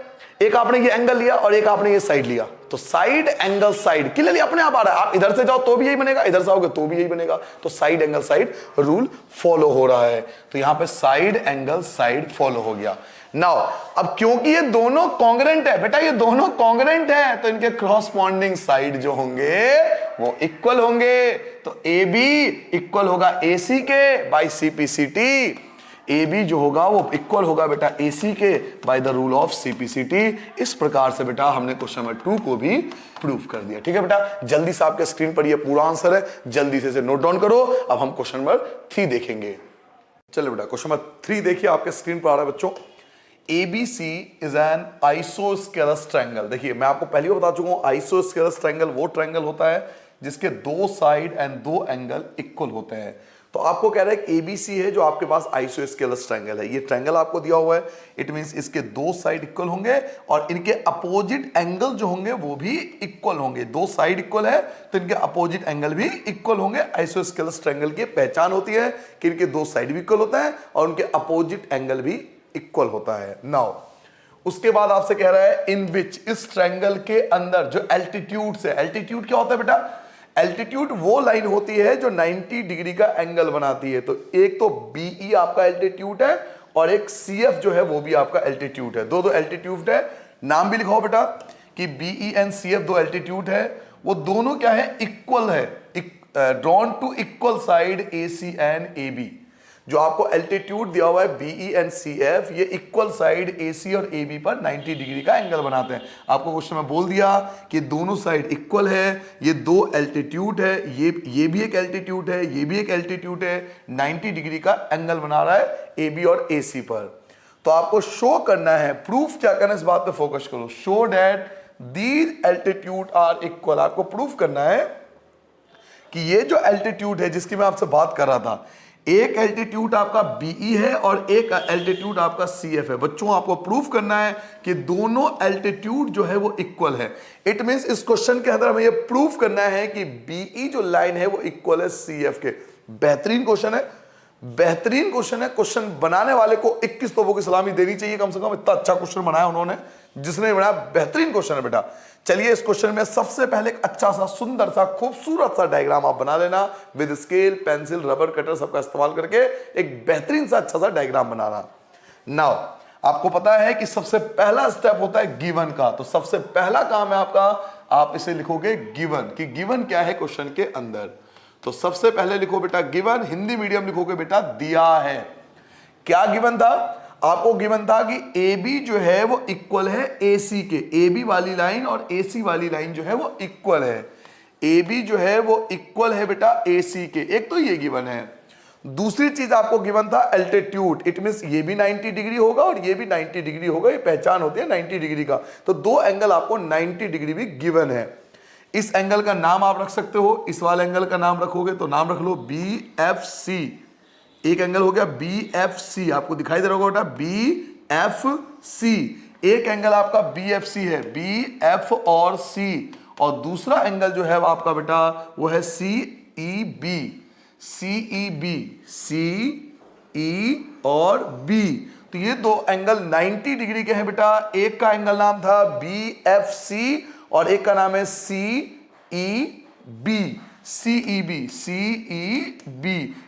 Speaker 1: एक आपने ये एंगल लिया और एक आपने ये साइड लिया, तो साइड एंगल साइड क्लियरली अपने आप आ रहा है। आप इधर से जाओ तो भी यही बनेगा, इधर से आओगे तो भी यही बनेगा, तो side angle side rule follow हो रहा है। तो यहां पे साइड एंगल साइड फॉलो हो गया। नाउ अब क्योंकि ये दोनों कॉन्ग्रेंट है बेटा, ये दोनों कॉन्ग्रेंट है, तो इनके क्रॉसपॉन्डिंग साइड जो होंगे वो इक्वल होंगे। तो ए बी इक्वल होगा ए सी के by C P C T, A B जो होगा वो इक्वल होगा बेटा ए सी के by the rule of C P C T. इस प्रकार से बेटा हमने क्वेश्चन नंबर 2 को भी प्रूव कर दिया। ठीक है बेटा, जल्दी से आपके स्क्रीन पर ये पूरा आंसर है, जल्दी से इसे नोट डाउन करो। अब हम क्वेश्चन नंबर 3 देखेंगे। चलो बेटा क्वेश्चन नंबर 3 देखिए, आपके स्क्रीन पर आ रहा है बच्चों। ABC is an isosceles triangle. देखिए मैं आपको पहले ही बता चुका हूं, आइसोस्केलस ट्रायंगल वो ट्रायंगल होता है जिसके 2 साइड एंड 2 एंगल इक्वल होते हैं। तो आपको कह रहा है कि ABC है जो आपके पास आइसोस्केलस ट्रायंगल है, ये ट्रायंगल आपको दिया हुआ है, इट मींस इसके 2 साइड इक्वल होंगे और इनके अपोजिट एंगल जो होंगे वो भी इक्वल होंगे। 2 साइड इक्वल है तो इनके अपोजिट एंगल भी इक्वल होंगे। आइसोस्केलस ट्रायंगल की पहचान होती है कि इनके 2 साइड भी इक्वल होता है और उनके अपोजिट एंगल भी इक्वल होता है। नाउ उसके बाद आपसे कह रहा है इन विच, इस ट्रायंगल के अंदर जो एल्टीट्यूड से, एल्टीट्यूड क्या होता है बेटा, एल्टीट्यूड वो लाइन होती है जो 90 डिग्री का एंगल बनाती है। तो एक तो बीई आपका एल्टीट्यूड है और एक सीएफ जो है वो भी आपका एल्टीट्यूड है। दो एल्टीट्यूड है, नाम भी लिखाओ बेटा कि बीई एंड सीएफ 2 एल्टीट्यूड है, वो दोनों क्या है, इक्वल है, drawn to equal side AC and AB. जो आपको एल्टीट्यूड दिया हुआ है बीई एंड सीएफ, ये इक्वल साइड एसी और एबी पर 90 डिग्री का एंगल बनाते हैं। आपको क्वेश्चन में बोल दिया कि दोनों साइड इक्वल है, ये 2 एल्टीट्यूड है, ये भी एक एल्टीट्यूड है, ये भी एक एल्टीट्यूड है, 90 डिग्री का एंगल बना रहा है एबी और एसी पर। तो आपको शो करना है, प्रूफ क्या करना है, इस बात पे फोकस करो। Show that these altitude are equal. आपको प्रूफ करना है कि ये जो एल्टीट्यूड है जिसकी मैं आपसे बात कर रहा था, एक एल्टीट्यूड आपका बीई है और एक एल्टीट्यूड आपका सीएफ है। बच्चों आपको प्रूफ करना है कि दोनों एल्टीट्यूड जो है वो इक्वल है। इट मींस इस क्वेश्चन के अंदर हमें ये प्रूफ करना है कि बीई जो लाइन है वो इक्वल है सीएफ के। बेहतरीन क्वेश्चन है, बेहतरीन क्वेश्चन है। क्वेश्चन बनाने वाले को 21 तोपों की सलामी देनी चाहिए कम से कम, इतना अच्छा क्वेश्चन बनाया उन्होंने, जिसने बनाया बेहतरीन क्वेश्चन है बेटा। चलिए इस क्वेश्चन में सबसे पहले एक अच्छा सा सुंदर सा खूबसूरत सा डायग्राम आप बना लेना with scale, pencil, rubber cutter सबका इस्तेमाल करके एक बेहतरीन सा अच्छा सा डायग्राम बनाना। नाउ आपको पता है कि सबसे पहला स्टेप होता है गिवन का, तो सबसे पहला काम है आपका, आप इसे लिखोगे गिवन, कि गिवन क्या है क्वेश्चन के अंदर। तो सबसे पहले लिखो बेटा गिवन, हिंदी मीडियम लिखोगे बेटा दिया है। क्या गिवन था, आपको गिवन था कि AB जो है वो इक्वल है AC के, AB वाली लाइन और AC वाली लाइन जो है वो इक्वल है। AB जो है वो इक्वल है बेटा AC के, एक तो ये गिवन है। दूसरी चीज आपको गिवन था एल्टीट्यूड, इट मींस ये भी 90 डिग्री होगा और ये भी 90 डिग्री होगा, ये पहचान होती है 90 डिग्री का। तो 2 एंगल आपको 90 डिग्री भी गिवन है। इस एंगल का नाम आप रख सकते हो, इस वाले एंगल का नाम रखोगे तो नाम रख लो BFC। एक एंगल हो गया BFC, आपको दिखाई दे रहा होगा बेटा BFC। एक एंगल आपका BFC है, BF और C, और दूसरा एंगल जो है आपका बेटा वो है CEB, CEB, CE और B। तो ये 2 एंगल 90 डिग्री के हैं बेटा। एक का एंगल नाम था BFC और एक का नाम है CEB, CEB, CEB।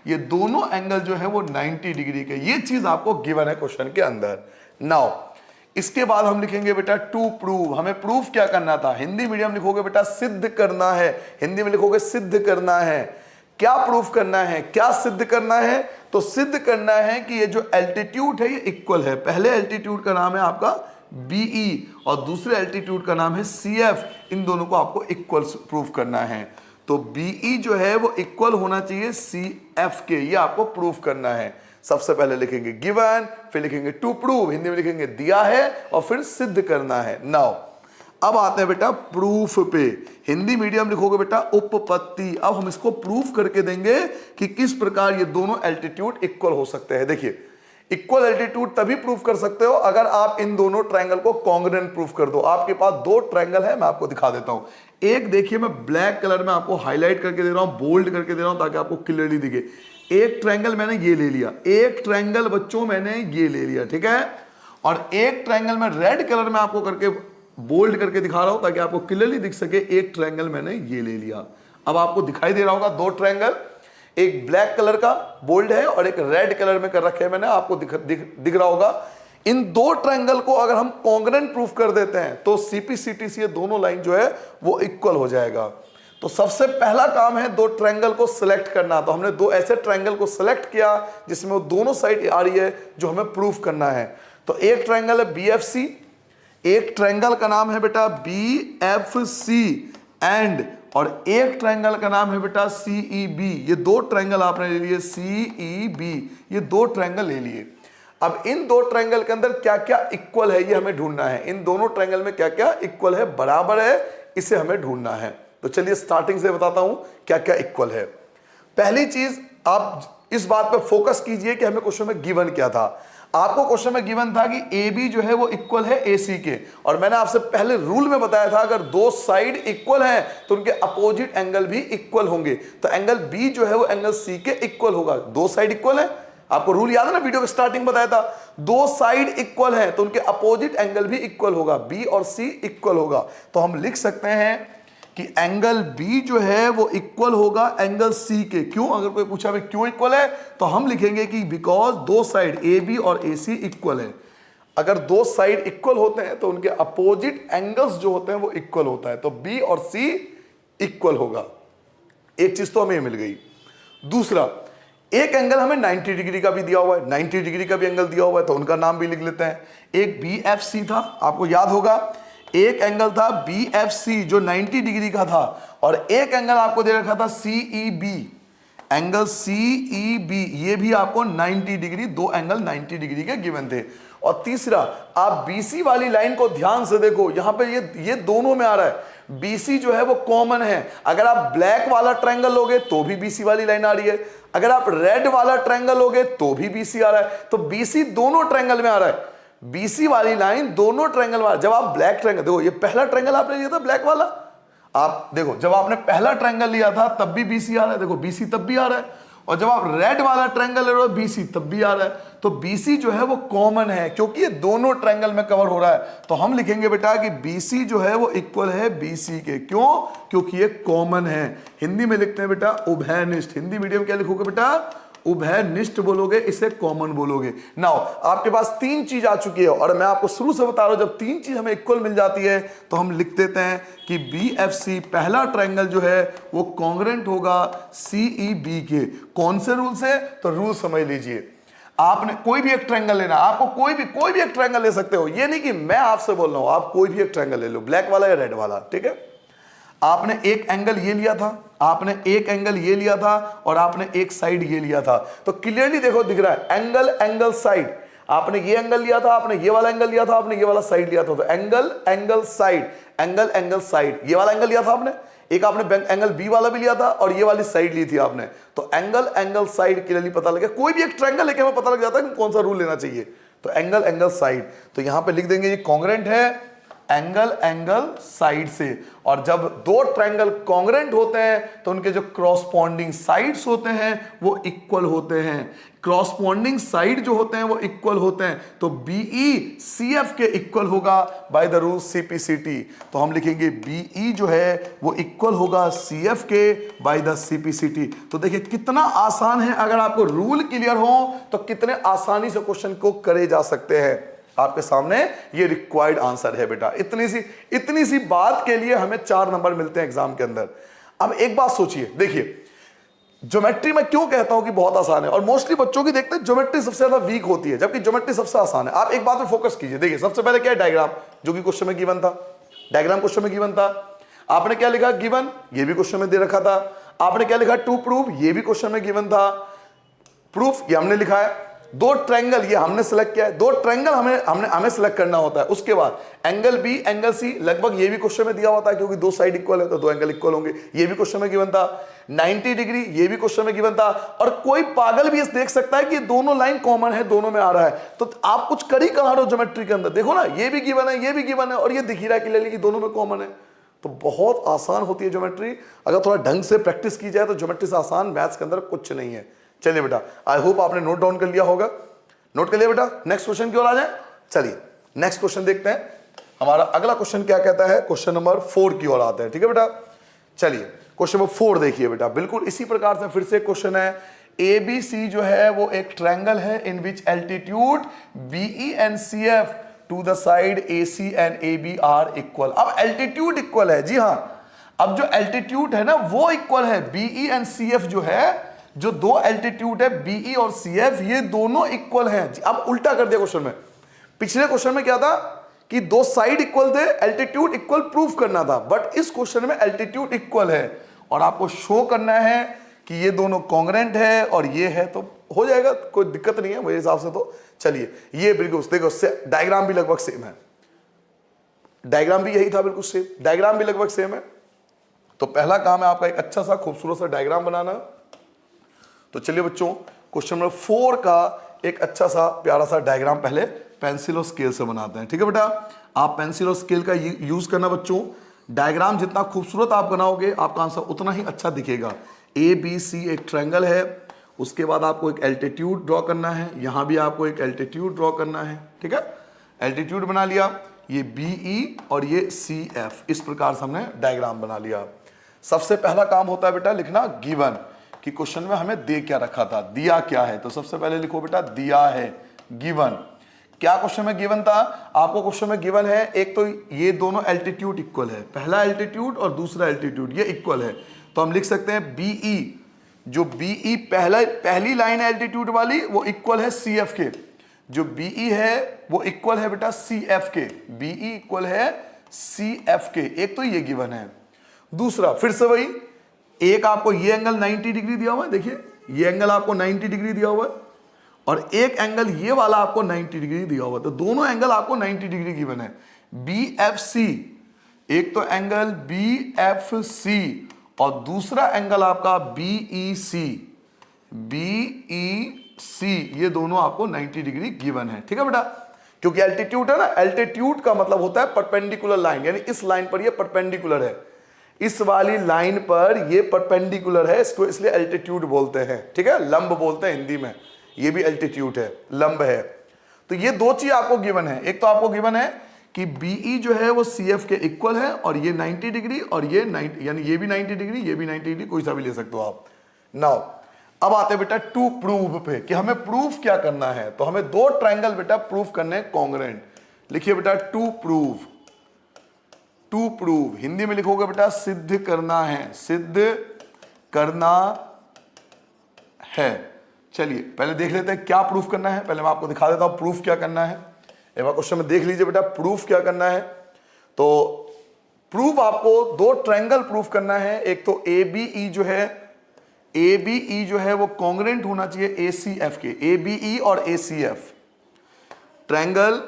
Speaker 1: ये दोनों एंगल जो है वो 90 डिग्री के, ये चीज आपको गिवन है क्वेश्चन के अंदर। नाउ इसके बाद हम लिखेंगे बेटा टू प्रूव। हमें प्रूफ क्या करना था, हिंदी मीडियम लिखोगे बेटा सिद्ध करना है, हिंदी में लिखोगे सिद्ध करना है। क्या प्रूफ करना है, क्या सिद्ध करना है, तो सिद्ध करना है कि ये जो एल्टीट्यूड है ये इक्वल है। पहले एल्टीट्यूड का नाम है आपका बीई और दूसरे एल्टीट्यूड का नाम है सीएफ। इन दोनों को आपको इक्वल प्रूफ करना है। तो बीई जो है वो इक्वल होना चाहिए सीएफ के, ये आपको प्रूफ करना है। सबसे पहले लिखेंगे गिवन, फिर लिखेंगे टू प्रूव, हिंदी में लिखेंगे दिया है, और फिर सिद्ध करना है। नाउ अब आते हैं बेटा प्रूफ पे। हिंदी मीडियम लिखोगे बेटा उपपत्ति। अब हम इसको प्रूफ करके देंगे कि किस प्रकार ये दोनों एल्टीट्यूड इक्वल हो सकते हैं। देखिए, इक्वल एल्टीट्यूड तभी प्रूफ कर सकते हो अगर आप इन दोनों ट्रायंगल को कॉन्ग्रुएंट प्रूफ कर दो। आपके पास दो ट्रायंगल है, मैं आपको दिखा देता हूं। एक देखिए, मैं ब्लैक कलर में आपको हाईलाइट करके दे रहा हूं, बोल्ड करके दे रहा हूं ताकि आपको क्लियरली दिखे। एक ट्रायंगल मैंने ये ले लिया, एक ट्रायंगल बच्चों मैंने ये ले लिया, ठीक है। और एक ट्रायंगल में रेड कलर में आपको करके बोल्ड करके दिखा रहा हूं ताकि आपको क्लियरली दिख सके। एक ट्रायंगल मैंने ये ले लिया। अब आपको दिखाई दे रहा होगा दो ट्रायंगल, एक ब्लैक कलर का बोल्ड है और एक रेड कलर में कर रखे हैं मैंने, आपको दिख रहा होगा। इन दो ट्रायंगल को अगर हम कॉन्ग्रुएंट प्रूफ कर देते हैं तो सीपीसीटी से ये दोनों लाइन जो है वो इक्वल हो जाएगा। तो सबसे पहला काम है दो ट्रायंगल को सिलेक्ट करना। तो हमने दो ऐसे ट्रायंगल को सिलेक्ट किया जिसमें वो दोनों साइड आ रही है जो हमें प्रूफ करना है। तो एक ट्रायंगल है बीएफसी, एक ट्रायंगल का नाम है बेटा बीएफसी एंड, और एक ट्रायंगल का नाम है बेटा सीईबी। ये दो ट्रायंगल आपने ले लिए, सीईबी, ये दो ट्रायंगल ले लिए। अब इन दो ट्रायंगल के अंदर क्या क्या इक्वल है ये हमें ढूंढना है। इन दोनों ट्रायंगल में क्या क्या इक्वल है, बराबर है, इसे हमें ढूंढना है। तो चलिए स्टार्टिंग से बताता हूं क्या क्या इक्वल है। पहली चीज, आप इस बात पर फोकस कीजिए कि हमें क्वेश्चन में गिवन क्या था। आपको क्वेश्चन में गिवन था कि ए बी जो है वो इक्वल है ए सी के, और मैंने आपसे पहले रूल में बताया था अगर दो साइड इक्वल हैं तो उनके अपोजिट एंगल भी इक्वल होंगे। तो एंगल बी जो है वो एंगल सी के इक्वल होगा। दो साइड इक्वल है, आपको रूल याद है ना, वीडियो के स्टार्टिंग बताया था। दो साइड इक्वल है तो उनके अपोजिट एंगल भी इक्वल होगा, बी और सी इक्वल होगा। तो हम लिख सकते हैं कि एंगल बी जो है वो इक्वल होगा एंगल सी के। क्यों? अगर कोई पूछा भाई क्यों इक्वल है, तो हम लिखेंगे कि बिकॉज दो साइड ए बी और ए सी इक्वल है। अगर दो साइड इक्वल होते हैं तो उनके अपोजिट एंगल्स जो होते हैं वो इक्वल होता है। तो बी और सी इक्वल होगा। एक चीज तो हमें मिल गई। दूसरा, एक एंगल हमें 90 डिग्री का भी दिया हुआ है, 90 डिग्री का भी एंगल दिया हुआ है, तो उनका नाम भी लिख लेते हैं। एक बी एफ सी था, आपको याद होगा, एक एंगल था बी एफ सी जो 90 डिग्री का था, और एक एंगल आपको दे रखा था C E B, angle C E B, ये भी आपको 90 डिग्री, दो एंगल 90 डिग्री के गिवन थे। और तीसरा, आप बीसी वाली लाइन को ध्यान से देखो, यहां पे ये दोनों में आ रहा है। बीसी जो है वो कॉमन है। अगर आप ब्लैक वाला ट्रायंगल लोगे तो भी बीसी वाली लाइन आ रही है, अगर आप रेड वाला ट्रायंगल लोगे तो भी बीसी आ रहा है। तो बीसी दोनों ट्रायंगल में आ रहा है, बीसी वाली लाइन दोनों ट्रायंगल में। जब आप ब्लैक ट्रायंगल देखो, ये पहला ट्रायंगल आपने लिया था ब्लैक वाला, आप देखो जब आपने पहला ट्रायंगल लिया था तब भी बीसी आ रहा है, देखो बीसी तब भी आ रहा है, और जब आप रेड वाला ट्रायंगल ले रहे हो बीसी तब भी आ रहा है। तो बीसी जो है वो कॉमन है क्योंकि ये दोनों ट्रायंगल में कवर हो रहा है। तो हम लिखेंगे बेटा कि बीसी जो है वो इक्वल है बीसी के। क्यों? क्योंकि ये कॉमन है। हिंदी में लिखते हैं बेटा उभयनिष्ठ। हिंदी मीडियम क्या लिखोगे बेटा? उभयनिष्ठ बोलोगे, इसे कॉमन बोलोगे। नाउ आपके पास तीन चीज आ चुकी है, और मैं आपको शुरू से बता रहा हूं जब तीन चीज हमें इक्वल मिल जाती है तो हम लिख देते हैं कि बी एफ सी पहला ट्रायंगल जो है वो कॉन्ग्रुएंट होगा सीई बी के। कौन से रूल से? तो रूल समझ लीजिए। आपने कोई भी एक ट्रायंगल लेना, आपको कोई भी एक ट्रायंगल ले सकते हो, ये नहीं कि मैं आपसे बोल रहा हूं, आप कोई भी एक ट्रायंगल ले लो, ब्लैक वाला या रेड वाला, ठीक है। आपने एक एंगल ये लिया था, आपने एक एंगल ये लिया था, और आपने एक साइड ये लिया था। तो क्लियरली देखो दिख रहा है एंगल एंगल साइड। आपने ये एंगल लिया था, आपने ये वाला एंगल लिया था, आपने ये वाला साइड लिया था। तो angle angle side, angle angle side, ये वाला एंगल लिया था आपने, एक आपने एंगल बी वाला भी लिया था, और ये वाली साइड ली थी आपने। तो एंगल एंगल साइड क्लियरली पता लगे। कोई भी एक ट्रायंगल लेके हमें पता लग जाता है कि कौन सा रूल लेना चाहिए। तो एंगल एंगल साइड, तो यहां पे लिख देंगे ये कॉन्ग्रुएंट है एंगल एंगल साइड से। और जब दो ट्रायंगल कॉन्ग्रुएंट होते हैं तो उनके जो क्रॉसपॉन्डिंग साइड्स होते हैं वो इक्वल होते हैं। क्रॉसपॉन्डिंग साइड जो होते हैं वो इक्वल होते हैं। तो बीई सीएफ के इक्वल होगा बाय द रूल सीपीसीटी। तो हम लिखेंगे बीई जो है वो इक्वल होगा सीएफ के बाय द सीपीसीटी। तो देखिए कितना आसान है, अगर आपको रूल क्लियर हो तो कितने आसानी से क्वेश्चन को करे जा सकते हैं। आपके सामने ये रिक्वायर्ड आंसर है बेटा। इतनी सी बात के लिए हमें 4 नंबर मिलते हैं एग्जाम के अंदर। अब एक बात सोचिए, देखिए ज्योमेट्री मैं क्यों कहता हूं कि बहुत आसान है, और मोस्टली बच्चों की देखते हैं ज्योमेट्री सबसे ज्यादा वीक होती है, जबकि ज्योमेट्री सबसे आसान है। आप एक बात पे फोकस कीजिए, देखिए सबसे पहले क्या है, डायग्राम, जो कि क्वेश्चन में गिवन था, डायग्राम क्वेश्चन में गिवन था। आपने क्या लिखा, गिवन, ये भी क्वेश्चन में दे रखा था। आपने क्या लिखा, टू प्रूव, ये भी क्वेश्चन में गिवन था। प्रूफ ये हमने लिखा है। दो ट्रायंगल ये हमने सेलेक्ट किया है, दो ट्रायंगल हमें सेलेक्ट करना होता है। उसके बाद एंगल बी एंगल सी, लगभग ये भी क्वेश्चन में दिया होता है, क्योंकि दो साइड इक्वल है तो दो एंगल इक्वल होंगे, ये भी क्वेश्चन में गिवन था। 90 डिग्री ये भी क्वेश्चन में गिवन था। और कोई पागल भी देख सकता है कि दोनों लाइन कॉमन है, दोनों में आ रहा है, तो आप कुछ कर ही कहां रहे हो ज्योमेट्री के अंदर, देखो ना, ये भी गिवन है, ये भी गिवन है, और ये दिख ही रहा है क्लियरली कि दोनों में कॉमन है। तो बहुत आसान होती है ज्योमेट्री, अगर थोड़ा ढंग से प्रैक्टिस की जाए तो ज्योमेट्री से आसान मैथ्स के अंदर कुछ नहीं है। चलिए बेटा, आई होप आपने नोट डाउन कर लिया होगा। नोट कर लिया बेटा, नेक्स्ट क्वेश्चन की ओर आ जाए। चलिए नेक्स्ट क्वेश्चन देखते हैं, हमारा अगला क्वेश्चन क्या कहता है। क्वेश्चन नंबर 4 की ओर आते हैं, ठीक है बेटा। चलिए क्वेश्चन नंबर 4 देखिए बेटा, बिल्कुल इसी प्रकार से फिर से क्वेश्चन है। ABC जो है वो एक ट्रायंगल है in which altitude BE and CF to the side AC and AB are equal. अब एल्टीट्यूड इक्वल है, जी हां, अब जो एल्टीट्यूड है ना वो इक्वल है। BE एंड CF जो है, जो दो एल्टीट्यूड है BE और CF, ये दोनों इक्वल हैं। अब उल्टा कर दिया क्वेश्चन में। पिछले क्वेश्चन में क्या था कि दो साइड इक्वल थे, एल्टीट्यूड इक्वल प्रूफ करना था, बट इस क्वेश्चन में एल्टीट्यूड इक्वल है और आपको शो करना है कि ये दोनों कॉन्ग्रेंट है और ये है, तो हो जाएगा, कोई दिक्कत नहीं है मेरे हिसाब से। तो चलिए ये बिल्कुल देखो, डायग्राम भी लगभग सेम है, डायग्राम भी यही था, बिल्कुल सेम, डायग्राम भी लगभग सेम है। तो पहला काम है आपका एक अच्छा सा खूबसूरत सा डायग्राम बनाना। तो चलिए बच्चों, क्वेश्चन नंबर 4 का एक अच्छा सा प्यारा सा डायग्राम पहले पेंसिल और स्केल से बनाते हैं, ठीक है बेटा। आप पेंसिल और स्केल का यूज करना बच्चों। डायग्राम जितना खूबसूरत आप बनाओगे आपका आंसर उतना ही अच्छा दिखेगा। ABC एक ट्रायंगल है, उसके बाद आपको एक एल्टीट्यूड ड्रॉ करना है, यहां भी आपको एक एल्टीट्यूड ड्रॉ करना है, ठीक है। एल्टीट्यूड बना लिया, ये BE और ये CF, इस प्रकार से हमने डायग्राम बना लिया। सबसे पहला काम होता है बेटा लिखना गिवन, कि क्वेश्चन में हमें दे क्या रखा था, दिया क्या है। तो सबसे पहले लिखो बेटा दिया है, गिवन। क्या क्वेश्चन में गिवन था, आपको क्वेश्चन में गिवन है एक तो ये दोनों एल्टीट्यूड इक्वल है, पहला एल्टीट्यूड और दूसरा एल्टीट्यूड ये इक्वल है। तो हम लिख सकते हैं BE, जो BE पहली लाइन है एल्टीट्यूड वाली, वो इक्वल है CF के। जो BE है वो इक्वल है बेटा CF के, BE इक्वल है CF के। एक तो ये गिवन है। दूसरा फिर से वही, एक आपको ये एंगल 90 डिग्री दिया हुआ है, देखिए ये एंगल आपको 90 डिग्री दिया हुआ है, और एक एंगल ये वाला आपको 90 डिग्री दिया हुआ है। तो दोनों एंगल आपको 90 डिग्री गिवन है। BFC, एक तो एंगल BFC और दूसरा एंगल आपका BEC, ये दोनों आपको 90 डिग्री गिवन है, ठीक है बेटा। क्योंकि एल्टीट्यूड है ना, एल्टीट्यूड का मतलब होता है परपेंडिकुलर लाइन, यानी इस लाइन पर ये परपेंडिकुलर है, इस वाली लाइन पर ये परपेंडिकुलर है, इसको इसलिए एल्टीट्यूड बोलते हैं, ठीक है, लंब बोलते हैं हिंदी में। ये भी एल्टीट्यूड है, लंब है। तो ये दो चीज आपको गिवन है, एक तो आपको गिवन है कि BE जो है वो CF के इक्वल है और ये 90 डिग्री और ये 90, यानी ये भी 90 डिग्री, ये भी 90 डिग्री, कोई सा भी ले सकते हो आप। नाउ अब आते बेटा टू प्रूव पे, कि हमें प्रूफ क्या करना है। तो हमें दो ट्रायंगल बेटा प्रूफ करने कॉन्ग्रेंट। लिखिए बेटा to prove, to prove Hindi में लिखोगे बेटा सिद्ध करना है, सिद्ध करना है। चलिए पहले देख लेते हैं क्या प्रूफ करना है, पहले मैं आपको दिखा देता हूं प्रूफ क्या करना है। एक बार क्वेश्चन में देख लीजिए बेटा प्रूफ क्या करना है। तो प्रूफ आपको दो ट्रायंगल प्रूफ करना है, एक तो ABE जो है, ABE जो है वो कॉन्ग्रेंट होना चाहिए ACF के, ABE और ACF ट्रायंगल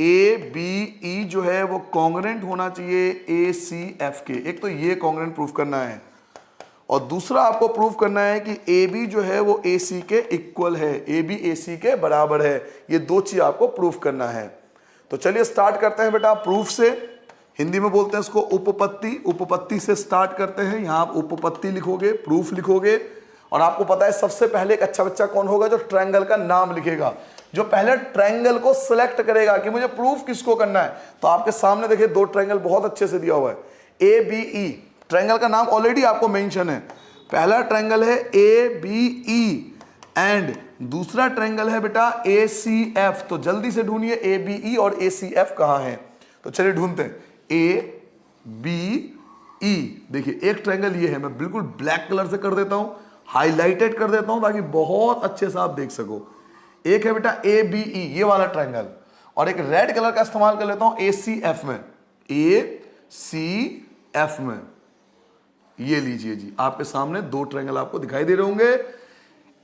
Speaker 1: ABE जो है वो कॉन्ग्रेंट होना चाहिए ACF के। एक तो ये कॉन्ग्रेंट प्रूफ करना है और दूसरा आपको प्रूफ करना है कि AB जो है वो AC के इक्वल है, AB AC के बराबर है। ये दो चीज आपको प्रूफ करना है। तो चलिए स्टार्ट करते हैं बेटा प्रूफ से। हिंदी में बोलते हैं इसको उपपत्ति, उपपत्ति से स्टार्ट करते हैं। यहाँ आप उपपत्ति लिखोगे, प्रूफ लिखोगे, और आपको पता है सबसे पहले एक अच्छा बच्चा कौन होगा, जो ट्रायंगल का नाम लिखेगा, जो पहले ट्रायंगल को सिलेक्ट करेगा कि मुझे प्रूफ किसको करना है। तो आपके सामने देखिए दो ट्रायंगल बहुत अच्छे से दिया हुआ है, ABE, ट्रायंगल का नाम ऑलरेडी आपको मेंशन है। पहला ट्रायंगल है ABE एंड दूसरा ट्रायंगल है बेटा ACF। तो जल्दी से ढूंढिए ABE और ACF कहां है। तो चलिए ढूंढते हैं, ABE ई, देखिए एक ट्रायंगल ये है, मैं बिल्कुल ब्लैक कलर से कर देता हूं, हाईलाइटेड कर देता हूं ताकि बहुत अच्छे से आप देख सको। एक है बेटा ए बी ई, ये वाला ट्रायंगल, और एक रेड कलर का इस्तेमाल कर लेता हूं ए सी एफ में, ए सी एफ में। ये लीजिए जी, आपके सामने दो ट्रायंगल आपको दिखाई दे रहे होंगे।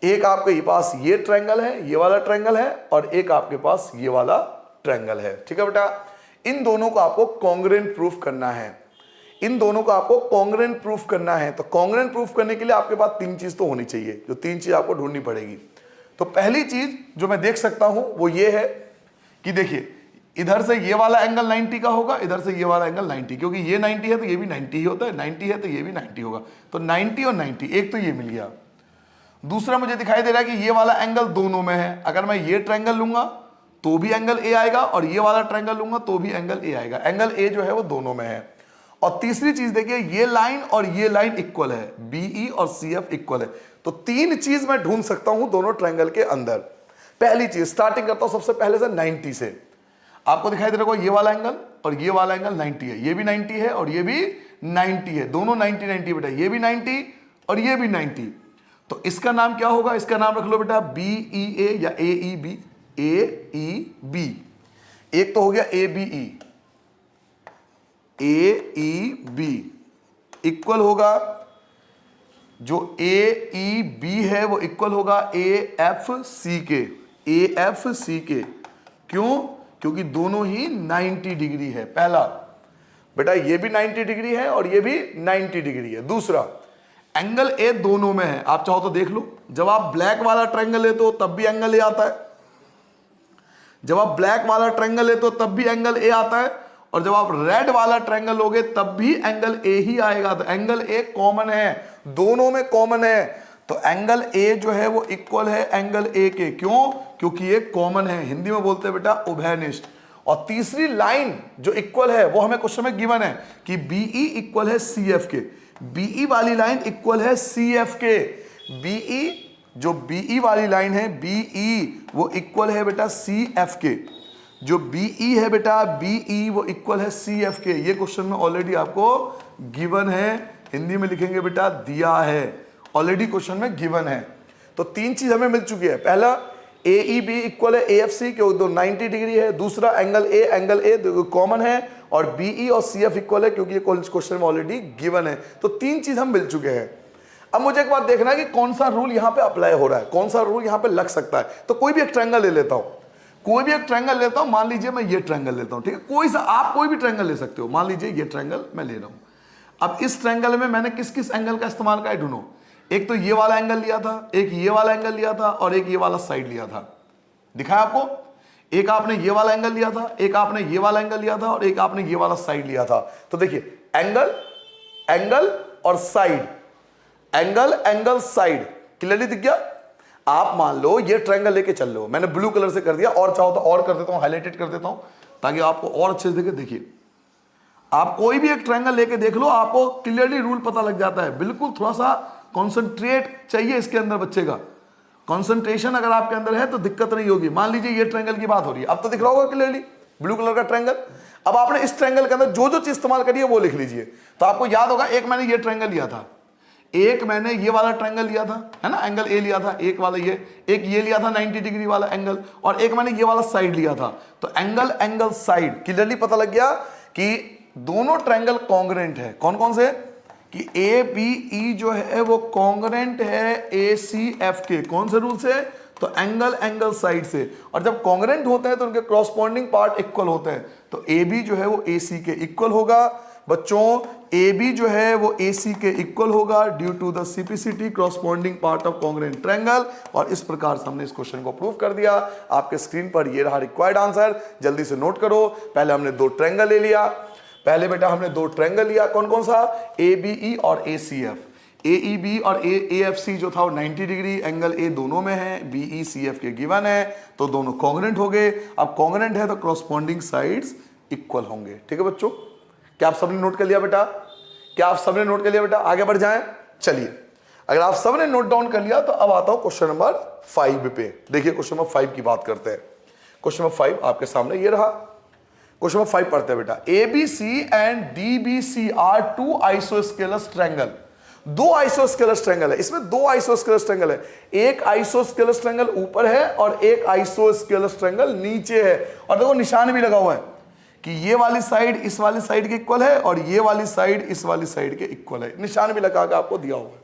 Speaker 1: एक आपके पास ये ट्रायंगल है, ये वाला ट्रायंगल है, और एक आपके पास ये वाला ट्रायंगल है। ठीक है बेटा, इन दोनों को आपको कॉन्ग्रुएंट प्रूफ करना है, इन दोनों को आपको कॉन्ग्रुएंट प्रूफ करना है। तो कॉन्ग्रुएंट प्रूफ करने के लिए आपके पास तीन चीज तो होनी चाहिए, जो तीन चीज आपको ढूंढनी पड़ेगी। तो पहली चीज जो मैं देख सकता हूं वो ये है कि देखिए, इधर से ये वाला एंगल 90 का होगा, इधर से ये वाला एंगल 90, क्योंकि ये 90 है तो ये भी 90 ही होता है, 90 है तो ये भी 90 होगा। तो 90 और 90, एक तो ये मिल गया। दूसरा मुझे दिखाई दे रहा है कि ये वाला एंगल दोनों में है, अगर मैं ये ट्रायंगल लूंगा तो भी एंगल ए आएगा, और ये वाला ट्रायंगल लूंगा तो भी एंगल ए आएगा। एंगल ए जो है वो दोनों में है। और तीसरी चीज देखिए, ये लाइन और ये लाइन इक्वल है, बीई और सीएफ इक्वल है। तो तीन चीज मैं ढूंढ सकता हूं दोनों ट्रायंगल के अंदर। पहली चीज, स्टार्टिंग करता हूं सबसे पहले से 90 से। आपको दिखाई दे रहा होगा ये वाला एंगल और ये वाला एंगल 90 है, ये भी 90 है और ये भी 90 है, दोनों 90 90 बेटा, ये भी 90 और ये भी 90। तो इसका नाम क्या होगा? इसका नाम रख लो बेटा BEA या AEB, AEB। एक तो हो गया ABE, AEB इक्वल होगा, जो AEB है वो इक्वल होगा AFC के, AFC के। क्यों? क्योंकि दोनों ही 90 डिग्री है। पहला बेटा, ये भी 90 डिग्री है और ये भी 90 डिग्री है। दूसरा, एंगल ए दोनों में है। आप चाहो तो देख लो, जब आप ब्लैक वाला ट्रायंगल लेते हो तब भी एंगल ए आता है, जब आप ब्लैक वाला ट्रायंगल लेते हो तब भी एंगल ए आता है, और जब आप रेड वाला ट्रायंगल लोगे तब भी एंगल ए ही आएगा। तो एंगल ए कॉमन है, दोनों में कॉमन है। तो एंगल ए जो है वो इक्वल है एंगल ए के। क्यों? क्योंकि ये कॉमन है। हिंदी में बोलते हैं बेटा उभयनिष्ठ। और तीसरी लाइन जो इक्वल है वो हमें क्वेश्चन में गिवन है कि बीई इक्वल है सीएफ के। बीई वाली लाइन इक्वल है सीएफ के। बीई, जो बीई वाली लाइन है, बीई वो इक्वल है बेटा सीएफ के। जो बीई है बेटा, बीई वो इक्वल है सीएफ के। ये क्वेश्चन में ऑलरेडी आपको गिवन है, हिंदी में लिखेंगे बेटा दिया है, ऑलरेडी क्वेश्चन में गिवन है। तो तीन चीज हमें मिल चुकी है। पहला, AEB इक्वल है AFC, क्योंकि दो 90 डिग्री है। दूसरा, एंगल ए कॉमन है, और BE और CF इक्वल है, क्योंकि ये क्वेश्चन में ऑलरेडी गिवन है। तो तीन चीज हम मिल चुके हैं। अब मुझे एक बार देखना है कि कौन सा रूल यहां पे अप्लाई हो रहा है, कौन सा रूल यहां पे लग सकता है। तो कोई भी एक ट्रायंगल ले लेता हूं, कोई भी एक ट्रायंगल लेता हूं। मान लीजिए मैं ये ट्रायंगल लेता हूं, ठीक है? कोई सा, आप कोई भी ट्रायंगल ले सकते हो। मान लीजिए ये ट्रायंगल मैं ले रहा हूं। अब इस ट्रायंगल में मैंने किस किस एंगल का इस्तेमाल किया ढूंढो। एक तो ये वाला एंगल लिया था, एक ये वाला एंगल लिया था, और एक ये वाला साइड लिया था। दिखाया आपको? एक आपने ये वाला एंगल लिया था, एक आपने ये वाला एंगल लिया था, और एक आपने ये वाला साइड लिया था। तो देखिए, एंगल, एंगल और side, angle, angle, side clearly दिख गया। आप मान लो ये ट्रायंगल लेके चल लो, मैंने ब्लू कलर से कर दिया, और चाहो तो और कर देता हूं, हाईलाइटेड कर देता हूं ताकि आपको और अच्छे से दिखे। देखिए, आप कोई भी एक ट्रायंगल लेके देख लो, आपको क्लियरली रूल पता लग जाता है। बिल्कुल थोड़ा सा कॉन्सेंट्रेट चाहिए इसके अंदर बच्चे का। कॉन्सेंट्रेशन अगर आपके अंदर है तो दिक्कत नहीं होगी। मान लीजिए ये ट्रायंगल की बात हो रही है, अब तो दिख रहा होगा क्लियरली ब्लू कलर का ट्रायंगल। अब आपने इस ट्रायंगल के अंदर जो जो चीज इस्तेमाल करी है वो लिख लीजिए। तो आपको याद होगा, एक मैंने ये ट्रायंगल लिया था, एक मैंने ये वाला ट्रायंगल लिया था, है ना, एंगल ए लिया था, एक वाला ये, एक ये लिया था 90 डिग्री वाला एंगल, और एक मैंने ये वाला साइड लिया था। तो एंगल, एंगल, साइड क्लियरली पता लग गया कि दोनों ट्रायंगल कॉन्ग्रुएंट है। कौन कौन से? कि ABE जो है वो कॉन्ग्रुएंट है ACF के। कौन से रूल से? तो एंगल, एंगल, साइड से। और जब कॉन्ग्रुएंट होते हैं तो उनके क्रॉसपोंडिंग पार्ट इक्वल होते हैं। तो AB जो है वो AC के इक्वल होगा बच्चों। AB जो है वो AC के इक्वल होगा due to the CPCT, corresponding part of congruent triangle. और इस प्रकार से हमने इस क्वेश्चन को प्रूव कर दिया। आपके स्क्रीन पर ये रहा रिक्वायर्ड आंसर, जल्दी से नोट करो। पहले हमने दो ट्रायंगल ले लिया, पहले बेटा हमने दो ट्रायंगल लिया, कौन कौन सा? ABE और ACF। AEB और AFC जो था वो 90 डिग्री, एंगल ए दोनों में है, BE CF के गिवन है, तो दोनों कॉन्ग्रुएंट हो गए। अब कॉन्ग्रुएंट है तो क्रॉसपोंडिंग साइड्स इक्वल होंगे। ठीक है बच्चों, क्या आप सबने नोट कर लिया बेटा? क्या आप सबने नोट कर लिया बेटा? आगे बढ़ जाएं। चलिए, अगर आप सबने नोट डाउन कर लिया तो अब आता हूं क्वेश्चन नंबर 5 पे। देखिए क्वेश्चन नंबर 5 की बात करते हैं। क्वेश्चन नंबर 5 आपके सामने ये रहा। क्वेश्चन नंबर 5 पढ़ते हैं बेटा। ABC and DBC are two isosceles triangle. दो आइसोस्केलस ट्रायंगल है, इसमें दो आइसोस्केलस ट्रायंगल है। एक आइसोस्केलस ट्रायंगल ऊपर है और एक आइसोस्केलस ट्रायंगल नीचे है। और देखो निशान भी लगा हुआ है कि ये वाली साइड इस वाली साइड के इक्वल है और ये वाली साइड इस वाली साइड के इक्वल है। निशान भी लगा के आपको दिया हुआ है।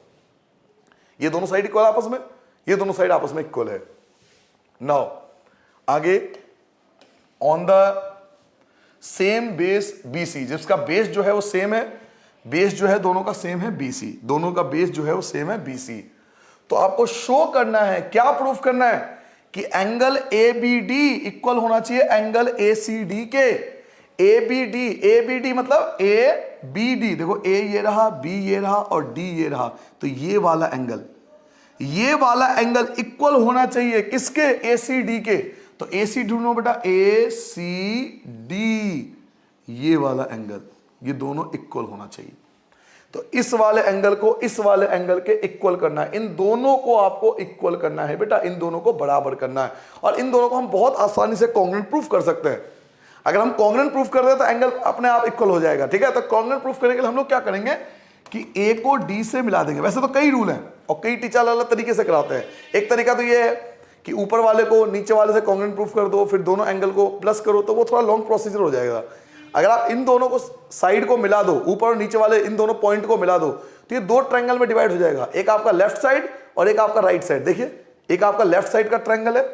Speaker 1: ये दोनों साइड इक्वल आपस में, ये दोनों साइड आपस में इक्वल है। नाउ आगे, on the same base BC, जिसका बेस जो है वो सेम है, बेस जो है दोनों का सेम है BC, दोनों का बेस जो है वो सेम है BC। तो आपको शो करना है, क्या प्रूफ करना है कि एंगल ABD इक्वल होना चाहिए एंगल ACD के। ABD मतलब ABD, देखो A ये रहा, B ये रहा और D ये रहा, तो ये वाला एंगल इक्वल होना चाहिए किसके? ACD के। तो AC ढूंढो बेटा, ACD, ये वाला एंगल, ये दोनों इक्वल होना चाहिए। तो इस वाले एंगल को इस वाले एंगल के इक्वल करना है, इन दोनों को आपको इक्वल करना है बेटा, इन दोनों को बराबर करना है। और इन दोनों को हम बहुत आसानी से कॉन्ग्रुएंट प्रूफ कर सकते हैं। अगर हम कॉन्ग्रुएंट प्रूफ कर रहे हैं तो एंगल अपने आप इक्वल हो जाएगा, ठीक है। तो कॉन्ग्रुएंट प्रूफ करने के लिए हम लोग क्या करेंगे कि A को D से मिला देंगे। वैसे तो कई रूल हैं और कई टीचर अलग अलग तरीके से कराते हैं। एक तरीका तो ये है कि ऊपर वाले को नीचे वाले से कॉन्ग्रुएंट प्रूफ कर दो, फिर दोनों एंगल को प्लस करो, तो वो थोड़ा लॉन्ग प्रोसीजर हो जाएगा। अगर आप इन दोनों को साइड को मिला दो, ऊपर और नीचे वाले इन दोनों पॉइंट को मिला दो, तो ये दो ट्रायंगल में डिवाइड हो जाएगा, एक आपका लेफ्ट साइड और एक आपका राइट साइड। देखिए, एक आपका लेफ्ट साइड का ट्रायंगल है,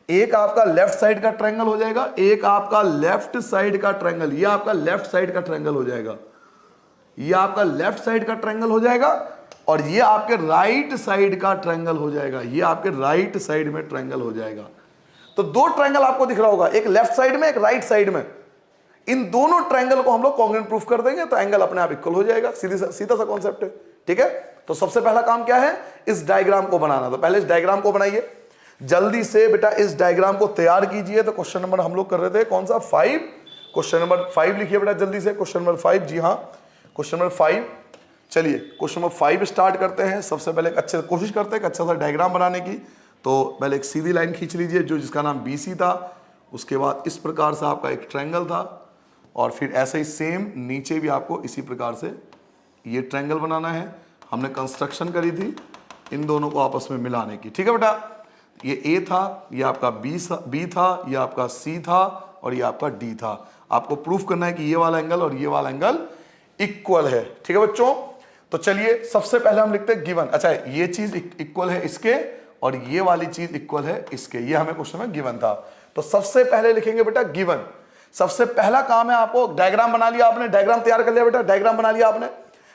Speaker 1: एक आपका लेफ्ट साइड का ट्रायंगल हो जाएगा, एक आपका लेफ्ट साइड का ट्रायंगल, ये आपका लेफ्ट साइड का ट्रायंगल हो जाएगा, ये आपका लेफ्ट साइड का ट्रायंगल हो जाएगा और ये आपके राइट साइड का ट्रायंगल हो जाएगा, ये आपके राइट साइड में ट्रायंगल हो जाएगा। तो दो ट्रायंगल आपको दिख रहा होगा, एक लेफ्ट साइड में एक राइट साइड में। इन दोनों ट्रायंगल को हम लोग कॉन्ग्रुएंट प्रूफ कर देंगे तो एंगल अपने आप इक्वल हो जाएगा। सीधा सा कॉन्सेप्ट है, ठीक है। तो सबसे पहला काम क्या है, इस डायग्राम को बनाना। तो पहले इस डायग्राम को बनाइए जल्दी से बेटा, इस डायग्राम को तैयार कीजिए। तो क्वेश्चन नंबर हम लोग कर रहे थे कौन सा, 5। क्वेश्चन नंबर 5 लिखिए बेटा जल्दी से, क्वेश्चन नंबर 5। जी हाँ, क्वेश्चन नंबर 5। चलिए क्वेश्चन नंबर 5 स्टार्ट करते हैं। सबसे पहले अच्छे कोशिश करते हैं अच्छा सा डायग्राम बनाने की। तो पहले एक सीधी लाइन खींच लीजिए जो जिसका नाम BC था, उसके बाद इस प्रकार से आपका एक ट्रायंगल था और फिर ऐसे ही सेम नीचे भी आपको इसी प्रकार से ये ट्रायंगल बनाना है। हमने कंस्ट्रक्शन करी थी इन दोनों को आपस में मिलाने की, ठीक है बेटा। ये A था, ये आपका B था, ये आपका C था और ये आपका D था। आपको प्रूफ करना है कि ये वाला एंगल और ये वाला एंगल इक्वल है, ठीक है बच्चों। तो चलिए सबसे पहले हम लिखते हैं गिवन। अच्छा, ये चीज इक्वल है इसके और ये वाली चीज इक्वल है इसके, ये हमें क्वेश्चन में गिवन था। तो सबसे पहले लिखेंगे बेटा गिवन। सबसे पहला काम है, आपको डायग्राम बना लिया आपने, डायग्राम तैयार कर लिया बेटा, डायग्राम बना लिया आपने।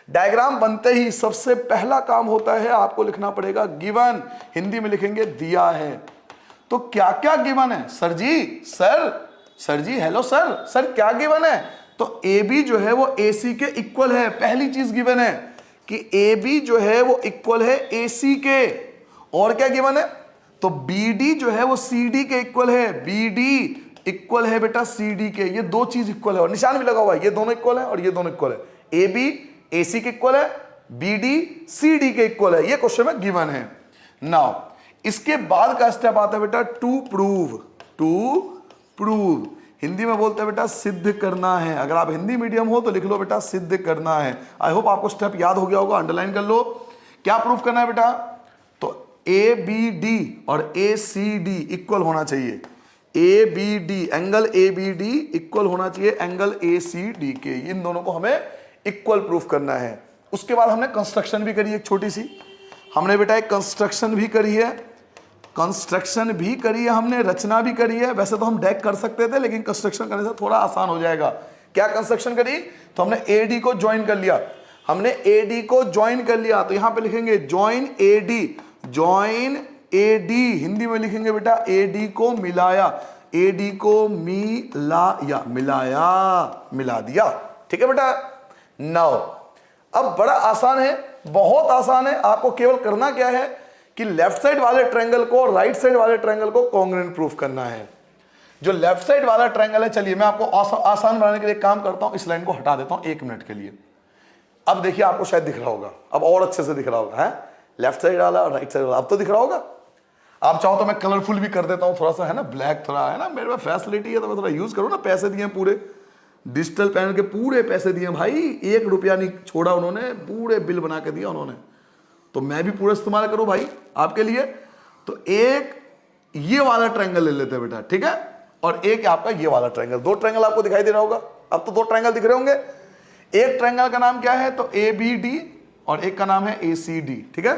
Speaker 1: डायग्राम बनते ही सबसे पहला काम होता है आपको लिखना पड़ेगा गिवन। हिंदी में लिखेंगे दिया है। तो क्या क्या गिवन है सर जी? सर जी हेलो सर क्या गिवन है? तो AB जो है वो AC के इक्वल है, पहली चीज गिवन है कि AB जो है वो इक्वल है AC के। और क्या गिवन है? तो BD जो है वो CD के इक्वल है, BD इक्वल है बेटा CD के। ये दो चीज इक्वल है और निशान भी लगा हुआ है, ये दोनों इक्वल है और ये दोनों इक्वल है। AB AC के इक्वल है, BD CD के इक्वल है। ये क्वेश्चन में गिवन है। नाउ इसके बाद का स्टेप आता है बेटा टू प्रूव। हिंदी में बोलते हैं बेटा सिद्ध करना है। अगर आप हिंदी मीडियम हो तो लिख लो बेटा सिद्ध करना है। आई होप आपको स्टेप याद हो गया होगा, अंडरलाइन कर लो। क्या प्रूफ करना है बेटा? तो ABD और ACD इक्वल होना चाहिए। ABD एंगल ABD इक्वल होना चाहिए एंगल ACD के। इन दोनों को हमें इक्वल प्रूफ करना है। उसके बाद हमने कंस्ट्रक्शन भी करी, एक छोटी सी हमने बेटा एक कंस्ट्रक्शन भी करी है, हमने रचना भी करी है। वैसे तो हम डेक कर सकते थे लेकिन कंस्ट्रक्शन करने से थोड़ा आसान हो जाएगा। क्या कंस्ट्रक्शन करी? तो हमने AD को ज्वाइन कर लिया, तो यहां पे लिखेंगे ज्वाइन AD, हिंदी में लिखेंगे बेटा AD को मिलाया, AD को मिला दिया, ठीक है बेटा। नाउ अब बड़ा आसान है, बहुत आसान है। आपको केवल करना क्या है कि लेफ्ट साइड वाले ट्रायंगल को और राइट साइड वाले ट्रायंगल को कॉन्ग्रुएंट प्रूफ करना है। जो लेफ्ट साइड वाला ट्रायंगल है, चलिए मैं आपको आसान बनाने के लिए काम करता हूं, इस लाइन को हटा देता हूं 1 मिनट के लिए। अब देखिए आपको शायद दिख रहा होगा, अब और अच्छे से दिख रहा होगा है, लेफ्ट साइड वाला और राइट साइड वाला अब तो दिख रहा होगा। आप चाहो तो मैं कलरफुल भी कर देता हूं थोड़ा सा, है ना, ब्लैक थोड़ा, है ना, मेरे पास फैसिलिटी है तो मैं थोड़ा यूज करूँ ना, पैसे दिए पूरे डिजिटल पेन के, पूरे पैसे दिए भाई, 1 रुपया नहीं छोड़ा उन्होंने, पूरे बिल बना के दिया उन्होंने, तो मैं भी पूरा इस्तेमाल करूं भाई आपके लिए। तो एक ये वाला ट्रायंगल ले लेते हैं बेटा, ठीक है, और एक आपका ये वाला ट्रायंगल। 2 ट्रायंगल आपको दिखाई दे रहा होगा, अब तो 2 ट्रायंगल दिख रहे होंगे। एक ट्रायंगल का नाम क्या है, तो ABD, और एक का नाम है ACD, ठीक है।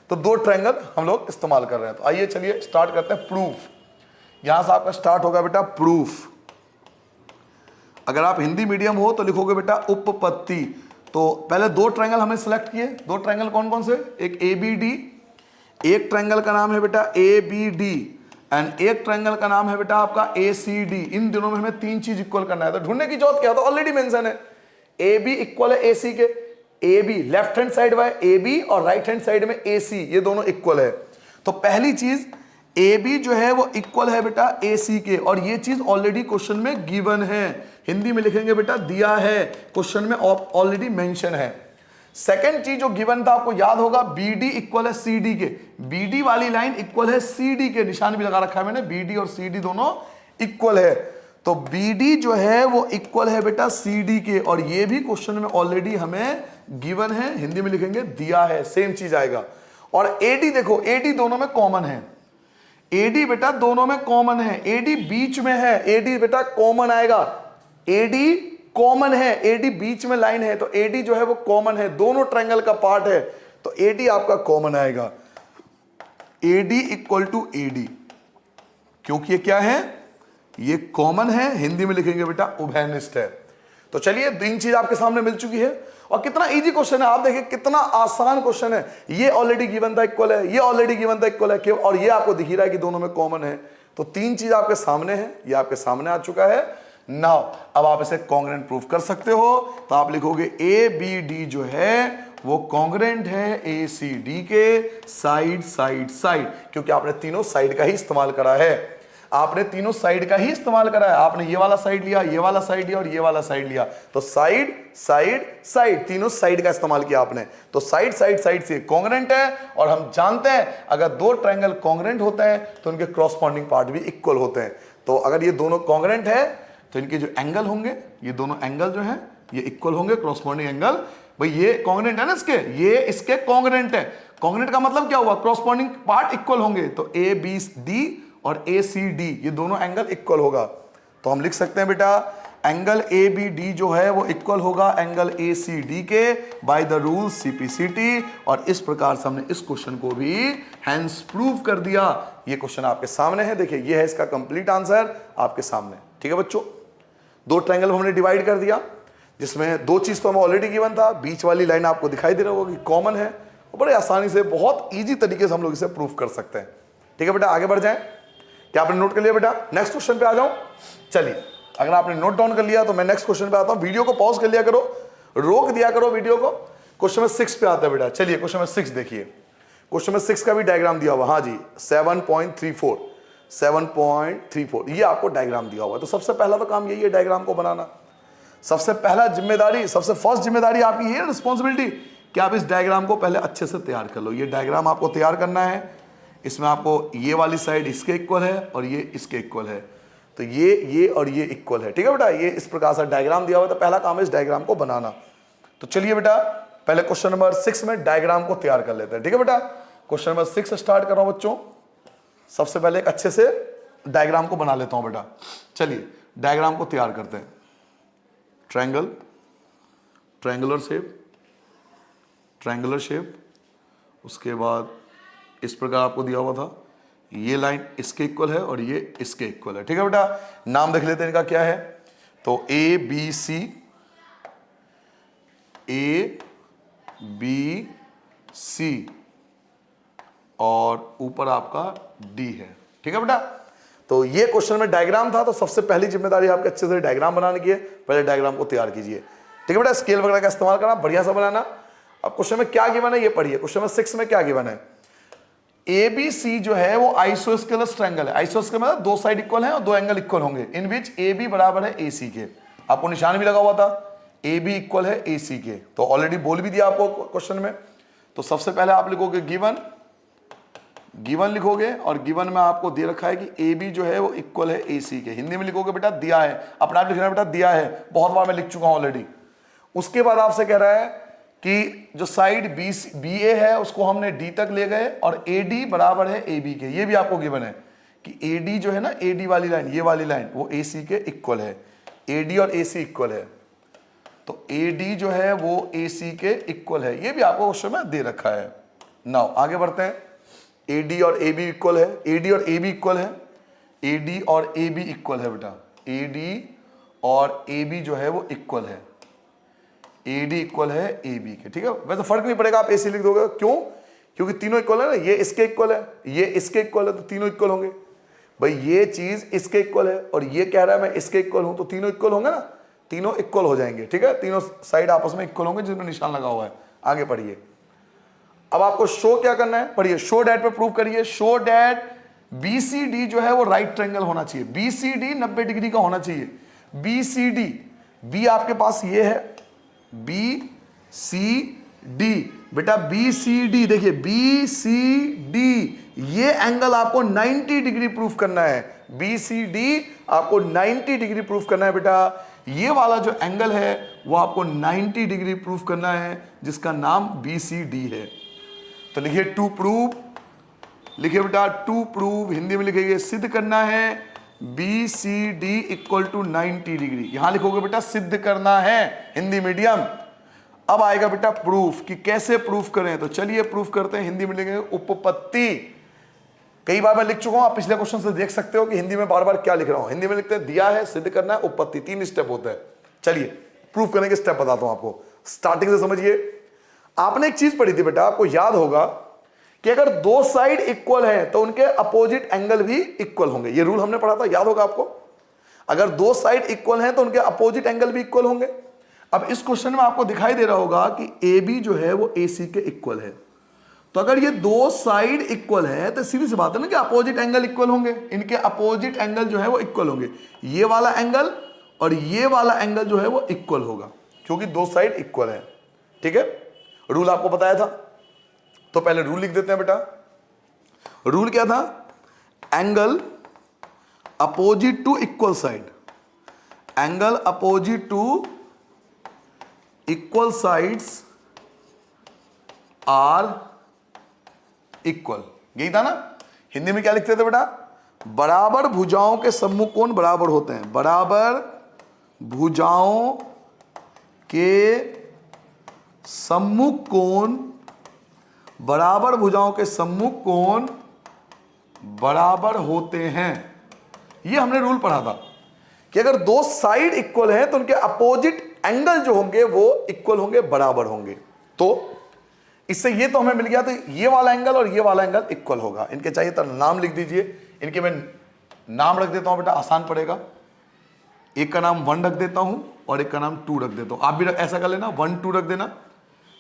Speaker 1: तो 2 ट्रायंगल हम लोग इस्तेमाल कर रहे हैं। तो आइए चलिए स्टार्ट करते हैं प्रूफ। यहां से आपका स्टार्ट होगा बेटा प्रूफ। अगर आप हिंदी मीडियम हो तो लिखोगे बेटा उपपत्ति। तो पहले 2 ट्रायंगल हमने सेलेक्ट किए। 2 ट्रायंगल कौन कौन से, एक ABD, एक ट्रायंगल का नाम है बेटा ABD, एंड एक ट्रायंगल का नाम है बेटा आपका ACD। इन दोनों में हमें 3 चीज इक्वल करना है। तो ढूंढने की जरूरत क्या है, तो ऑलरेडी मेंशन है, AB इक्वल है AC के। AB लेफ्ट हैंड साइड में AB और राइट हैंड साइड में AC, ये दोनों इक्वल है। तो पहली चीज AB जो है वो इक्वल है बेटा AC के, और ये चीज ऑलरेडी क्वेश्चन में गिवन है। हिंदी में लिखेंगे बेटा दिया है, क्वेश्चन में ऑलरेडी मेंशन है। सेकंड चीज जो गिवन था आपको याद होगा, BD इक्वल है CD के। BD वाली लाइन इक्वल है CD के, निशान भी लगा रखा है मैंने, BD और CD दोनों इक्वल है। तो BD जो है वो इक्वल है बेटा CD के, और ये भी क्वेश्चन में ऑलरेडी हमें गिवन है, हिंदी में लिखेंगे दिया है, सेम चीज आएगा। और AD देखो, AD दोनों में कॉमन है, AD बेटा दोनों में कॉमन है, AD बीच में है, AD बेटा कॉमन आएगा, AD कॉमन है, AD बीच में लाइन है, तो AD जो है वो कॉमन है, दोनों ट्रायंगल का पार्ट है, तो AD आपका कॉमन आएगा। AD इक्वल टू AD, क्योंकि ये क्या है, ये कॉमन है, हिंदी में लिखेंगे बेटा उभयनिष्ठ है। तो चलिए 3 चीज आपके सामने मिल चुकी है, और कितना इजी क्वेश्चन है, आप देखिए कितना आसान क्वेश्चन है। ये ऑलरेडी गिवन था इक्वल है, ये ऑलरेडी गिवन था इक्वल है, क्यों, और ये आपको दिख ही रहा है कि दोनों में कॉमन है। तो 3 चीज आपके सामने है, ये आपके सामने आ चुका है। नाउ अब आप इसे कॉन्ग्रुएंट प्रूफ कर सकते हो। तो आप लिखोगे ABD जो है वो कॉन्ग्रुएंट है ACD के, साइड साइड साइड, क्योंकि आपने तीनों साइड का ही इस्तेमाल करा है, आपने तीनों साइड का ही इस्तेमाल करा है। आपने ये वाला साइड लिया, ये वाला साइड लिया, और ये वाला साइड लिया, तो साइड साइड साइड, तीनों साइड का इस्तेमाल किया आपने। तो साइड साइड साइड से कॉन्ग्रुएंट है, और हम जानते हैं अगर 2 ट्रायंगल कॉन्ग्रुएंट होते हैं तो उनके क्रॉसपॉन्डिंग पार्ट भी इक्वल होते हैं। तो अगर ये दोनों कॉन्ग्रुएंट है तो इनके जो एंगल होंगे, ये दोनों एंगल जो है ये इक्वल होंगे, क्रॉसपॉन्डिंग एंगल। भाई ये कॉन्ग्रुएंट है ना इसके, ये इसके कॉन्ग्रुएंट है। कॉन्ग्रुएंट का मतलब क्या हुआ, क्रॉसपॉन्डिंग पार्ट इक्वल होंगे, तो ABD और ACD ये दोनों एंगल इक्वल होगा। तो हम लिख सकते हैं बेटा एंगल ABD जो है वो इक्वल होगा एंगल ACD के बाय द रूल CPCT, और इस प्रकार से हमने इस क्वेश्चन को भी हैंस प्रूव कर दिया। ये क्वेश्चन आपके सामने है, देखिए ये है इसका कंप्लीट आंसर आपके सामने, ठीक है बच्चों। 2 ट्रायंगल हमने डिवाइड कर दिया, जिसमें 2 चीज तो हमें ऑलरेडी गिवन था, बीच वाली लाइन आपको दिखाई दे रहा होगी कॉमन है, और बड़े आसानी से बहुत इजी तरीके से हम लोग इसे प्रूव कर सकते हैं। ठीक है बेटा, आगे बढ़ जाएं। क्या आपने नोट कर लिया बेटा? नेक्स्ट क्वेश्चन पे आ जाऊं। चलिए, अगर आपने नोट डाउन कर लिया तो मैं नेक्स्ट क्वेश्चन पे आता हूं। वीडियो को पॉज कर लिया करो, रोक दिया करो वीडियो को। क्वेश्चन नंबर 6 पे आता है बेटा। चलिए क्वेश्चन नंबर 6 देखिए। क्वेश्चन नंबर 6 का भी डायग्राम दिया हुआ, हाँ जी 7.34 ये आपको डायग्राम दिया हुआ है। तो सबसे पहला तो काम यही है डायग्राम को बनाना। सबसे पहला जिम्मेदारी, सबसे फर्स्ट जिम्मेदारी आपकी ये रिस्पॉन्सिबिलिटी कि आप इस डायग्राम को पहले अच्छे से तैयार कर लो। ये डायग्राम आपको तैयार करना है, इसमें आपको ये वाली साइड इसके इक्वल है और ये इसके इक्वल है, तो ये और ये इक्वल है। ठीक है बेटा, ये इस प्रकार से डायग्राम दिया हुआ है, तो पहला काम है इस डायग्राम को बनाना। तो चलिए बेटा, पहले क्वेश्चन नंबर 6 में डायग्राम को तैयार कर लेते हैं। ठीक है बेटा, क्वेश्चन नंबर 6 से स्टार्ट कर रहा हूं बच्चों। सबसे पहले एक अच्छे से डायग्राम को बना लेता हूं बेटा। चलिए डायग्राम को तैयार करते हैं। ट्रायंगल, ट्रायंगुलर शेप, उसके बाद इस प्रकार आपको दिया हुआ था, ये लाइन इसके इक्वल है और ये इसके इक्वल है। ठीक है बेटा, नाम देख लेते हैं इनका क्या है। तो ABC और ऊपर आपका D है। ठीक है बेटा, तो ये क्वेश्चन में डायग्राम था, तो सबसे पहली जिम्मेदारी आपके अच्छे से डायग्राम बनाने की है। पहले डायग्राम को तैयार कीजिए। ठीक है बेटा, स्केल वगैरह का इस्तेमाल करना, बढ़िया सा बनाना। अब क्वेश्चन में क्या गिवन है ये पढ़िए। क्वेश्चन में 6 में क्या गिवन है, ABC जो है वो आइसोस्केलस ट्रायंगल है। आइसोस्केलस मतलब 2 साइड इक्वल हैं और 2 एंगल इक्वल होंगे, इन विच AB बराबर है AC के। आपको निशान भी लगा हुआ था, AB इक्वल है AC के, तो ऑलरेडी बोल भी दिया आपको क्वेश्चन में। तो सबसे पहले आप लिखोगे गिवन गिवन लिखोगे और गिवन में आपको दे रखा है कि ए बी जो है वो इक्वल है ए सी के। हिंदी में लिखोगे बेटा दिया है, अपना आप लिखना बेटा दिया है, बहुत बार मैं लिख चुका हूं ऑलरेडी। उसके बाद आपसे कह रहा है कि जो साइड बी ए है उसको हमने डी तक ले गए और ए डी बराबर है ए बी के। ये भी आपको गिवन है कि ए डी जो है ना, ए डी वाली लाइन, ये वाली लाइन वो ए सी के इक्वल है। ए डी और ए सी इक्वल है, तो ए डी जो है वो ए सी के इक्वल है। ये भी आपको क्वेश्चन में दे रखा है। नाउ आगे बढ़ते हैं। ए डी और ए बी इक्वल है, ए डी और ए बी इक्वल है, ए डी और ए बी इक्वल है बेटा, ए डी और ए बी जो है वो इक्वल है, ए डी इक्वल है ए बी के। ठीक है, वैसे फर्क नहीं पड़ेगा, आप ए सी लिख दोगे। क्यों? क्योंकि तीनों इक्वल है ना, ये इसके इक्वल है, ये इसके इक्वल है, तो तीनों इक्वल होंगे। भाई ये चीज इसके इक्वल है और ये कह रहा है मैं इसके इक्वल हूं, तो तीनों इक्वल होंगे ना, तीनों इक्वल हो जाएंगे। ठीक है, तीनों साइड आपस में इक्वल होंगे जिसमें निशान लगा हुआ है। आगे पढ़िए। अब आपको शो क्या करना है, पढ़िए। शो डैट पे प्रूव करिए। शो डैट BCD जो है वो राइट ट्रायंगल होना चाहिए। BCD 90 डिग्री का होना चाहिए। BCD, B आपके पास ये है, BCD बेटा, BCD देखिए, BCD ये एंगल आपको 90 डिग्री प्रूफ करना है। BCD आपको 90 डिग्री प्रूफ करना है बेटा। ये वाला जो एंगल है वो आपको 90 डिग्री प्रूफ करना है, जिसका नाम BCD है। तो लिखिए टू प्रूव, लिखिए बेटा टू प्रूव, हिंदी में लिखेंगे सिद्ध करना है BCD इक्वल टू 90 डिग्री। यहां लिखोगे बेटा सिद्ध करना है, हिंदी मीडियम। अब आएगा बेटा प्रूफ, कि कैसे प्रूफ करें। तो चलिए प्रूफ करते हैं। हिंदी में लिखेंगे उपपत्ति। कई बार मैं लिख चुका हूं, आप पिछले क्वेश्चन से देख सकते हो कि हिंदी में बार बार क्या लिख रहा हूं। हिंदी में लिखते हैं दिया है, सिद्ध करना है, उपपत्ति, 3 स्टेप होता है। चलिए प्रूफ करने के स्टेप बताता हूं आपको, स्टार्टिंग से समझिए। आपने एक चीज पढ़ी थी बेटा, आपको याद होगा कि अगर दो साइड इक्वल है तो उनके अपोजिट एंगल भी इक्वल होंगे। ये रूल हमने पढ़ा था, याद होगा आपको। अगर दो साइड इक्वल हैं तो उनके अपोजिट एंगल भी इक्वल होंगे। अब इस क्वेश्चन में आपको दिखाई दे रहा होगा कि ए बी जो है वो ए सी के इक्वल है। तो अगर ये दो साइड इक्वल है तो सीधी सी बात है ना कि अपोजिट एंगल इक्वल होंगे। इनके अपोजिट एंगल जो है वो इक्वल होंगे। ये वाला एंगल और ये वाला एंगल जो है वो इक्वल होगा, क्योंकि दो साइड इक्वल है। ठीक है, रूल आपको बताया था, तो पहले रूल लिख देते हैं बेटा। रूल क्या था? Angle opposite to equal side, angle opposite to equal sides are equal. यही था ना। हिंदी में क्या लिखते थे बेटा? बराबर भुजाओं के सम्मुख कोण बराबर होते हैं। बराबर भुजाओं के सम्मुख कोण, बराबर भुजाओं के सम्मुख कोण बराबर होते हैं। ये हमने रूल पढ़ा था कि अगर दो साइड इक्वल हैं तो उनके अपोजिट एंगल जो होंगे वो इक्वल होंगे, बराबर होंगे। तो इससे ये तो हमें मिल गया, तो ये वाला एंगल और ये वाला एंगल इक्वल होगा। इनके चाहिए तो नाम लिख दीजिए। इनके मैं नाम रख देता हूं बेटा, आसान पड़ेगा। एक का नाम 1 रख देता हूं और एक का नाम 2 रख देता हूं। आप भी ऐसा कर लेना, 1 2 रख देना।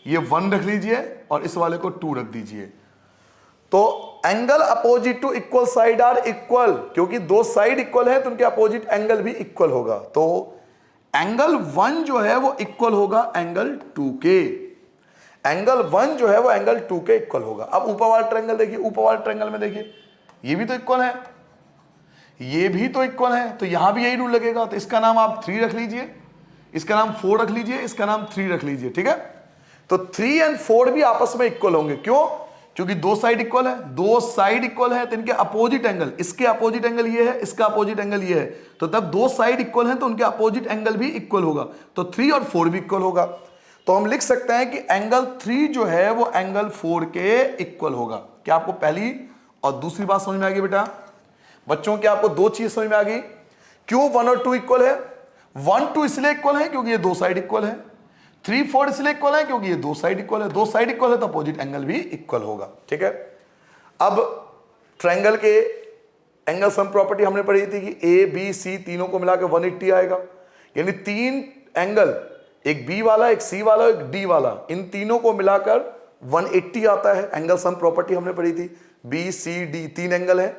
Speaker 1: ये 1 रख लीजिए और इस वाले को 2 रख दीजिए। तो angle opposite to equal side are equal, क्योंकि दो साइड इक्वल है तो उनके अपोजिट एंगल भी इक्वल होगा। तो एंगल 1 जो है वो इक्वल होगा एंगल 2 के। एंगल 1 जो है वो एंगल 2 के इक्वल होगा। अब ऊपर वाला ट्रायंगल देखिए, ऊपर वाला ट्रायंगल में देखिए, ये भी तो इक्वल है, ये भी तो इक्वल है, तो यहां भी यही रूल लगेगा। तो इसका नाम आप 3 रख लीजिए, इसका नाम 4 रख लीजिए, इसका नाम 3 रख लीजिए। ठीक है, तो 3 और 4 भी आपस में इक्वल होंगे। क्यों? क्योंकि दो साइड इक्वल है। दो साइड इक्वल है तो इनके अपोजिट एंगल, इसके अपोजिट एंगल ये है, इसका अपोजिट एंगल ये है, तो तब दो साइड इक्वल है तो उनके अपोजिट एंगल भी इक्वल होगा। तो 3 और 4 भी इक्वल होगा। तो हम लिख सकते हैं कि एंगल 3 जो है वो एंगल 4 के इक्वल होगा। क्या आपको पहली और दूसरी बात समझ में आ गई बेटा? बच्चों क्या आपको दो चीज समझ में आ गई? क्यों 1 और 2 इक्वल है? 1 2 इसलिए इक्वल है क्योंकि ये दो साइड इक्वल है। 3 4 इसलिए इक्वल है क्योंकि ये दो साइड इक्वल है। दो साइड इक्वल है तो अपोजिट एंगल भी इक्वल होगा। ठीक है, अब ट्रायंगल के एंगल सम प्रॉपर्टी हमने पढ़ी थी कि ए बी सी तीनों को मिलाकर 180 आएगा। यानी 3 एंगल, एक बी वाला, एक सी वाला, एक डी वाला, इन तीनों को मिलाकर 180 आता है। एंगल सम प्रॉपर्टी हमने पढ़ी थी। बी सी डी 3 एंगल है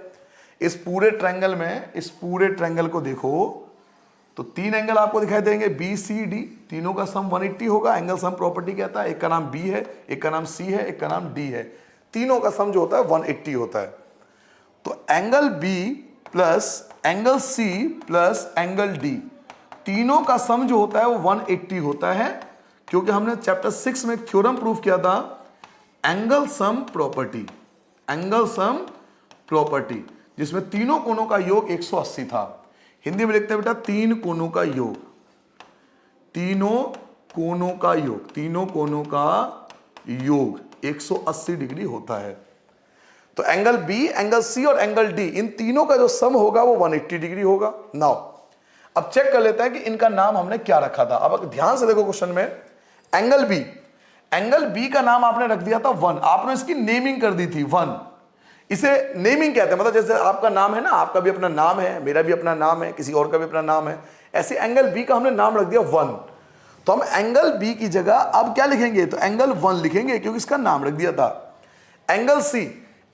Speaker 1: इस पूरे ट्रायंगल में। इस पूरे ट्रायंगल को देखो तो 3 एंगल आपको दिखाई देंगे, बी सी डी, तीनों का सम 180 होगा। एंगल सम प्रॉपर्टी कहता है एक का नाम बी है, एक का नाम सी है, एक का नाम डी है। तीनों का सम जो होता है 180 होता है। तो angle B plus angle C plus angle D, तीनों का सम जो होता है वो 180 होता है, क्योंकि हमने चैप्टर 6 में थ्योरम प्रूफ किया था, angle sum property, angle sum property, जिसमें तीनों कोणों का योग 180 था। हिंदी में लिखते हैं बेटा तीन कोणों का योग, तीनों कोणों का योग, तीनों कोणों का योग 180 डिग्री होता है। तो एंगल बी, एंगल सी और एंगल डी, इन तीनों का जो सम होगा वो 180 डिग्री होगा। नाउ अब चेक कर लेते हैं कि इनका नाम हमने क्या रखा था। अब ध्यान से देखो क्वेश्चन में, एंगल बी, एंगल बी का नाम आपने रख दिया था 1, आपने इसकी नेमिंग कर दी थी 1। इसे नेमिंग कहते हैं, मतलब जैसे आपका नाम है ना, आपका भी अपना नाम है, मेरा भी अपना नाम है, किसी और का भी अपना नाम है, ऐसे एंगल बी का हमने नाम रख दिया 1। तो हम एंगल बी की जगह अब क्या लिखेंगे, तो एंगल 1 लिखेंगे क्योंकि इसका नाम रख दिया था। एंगल सी,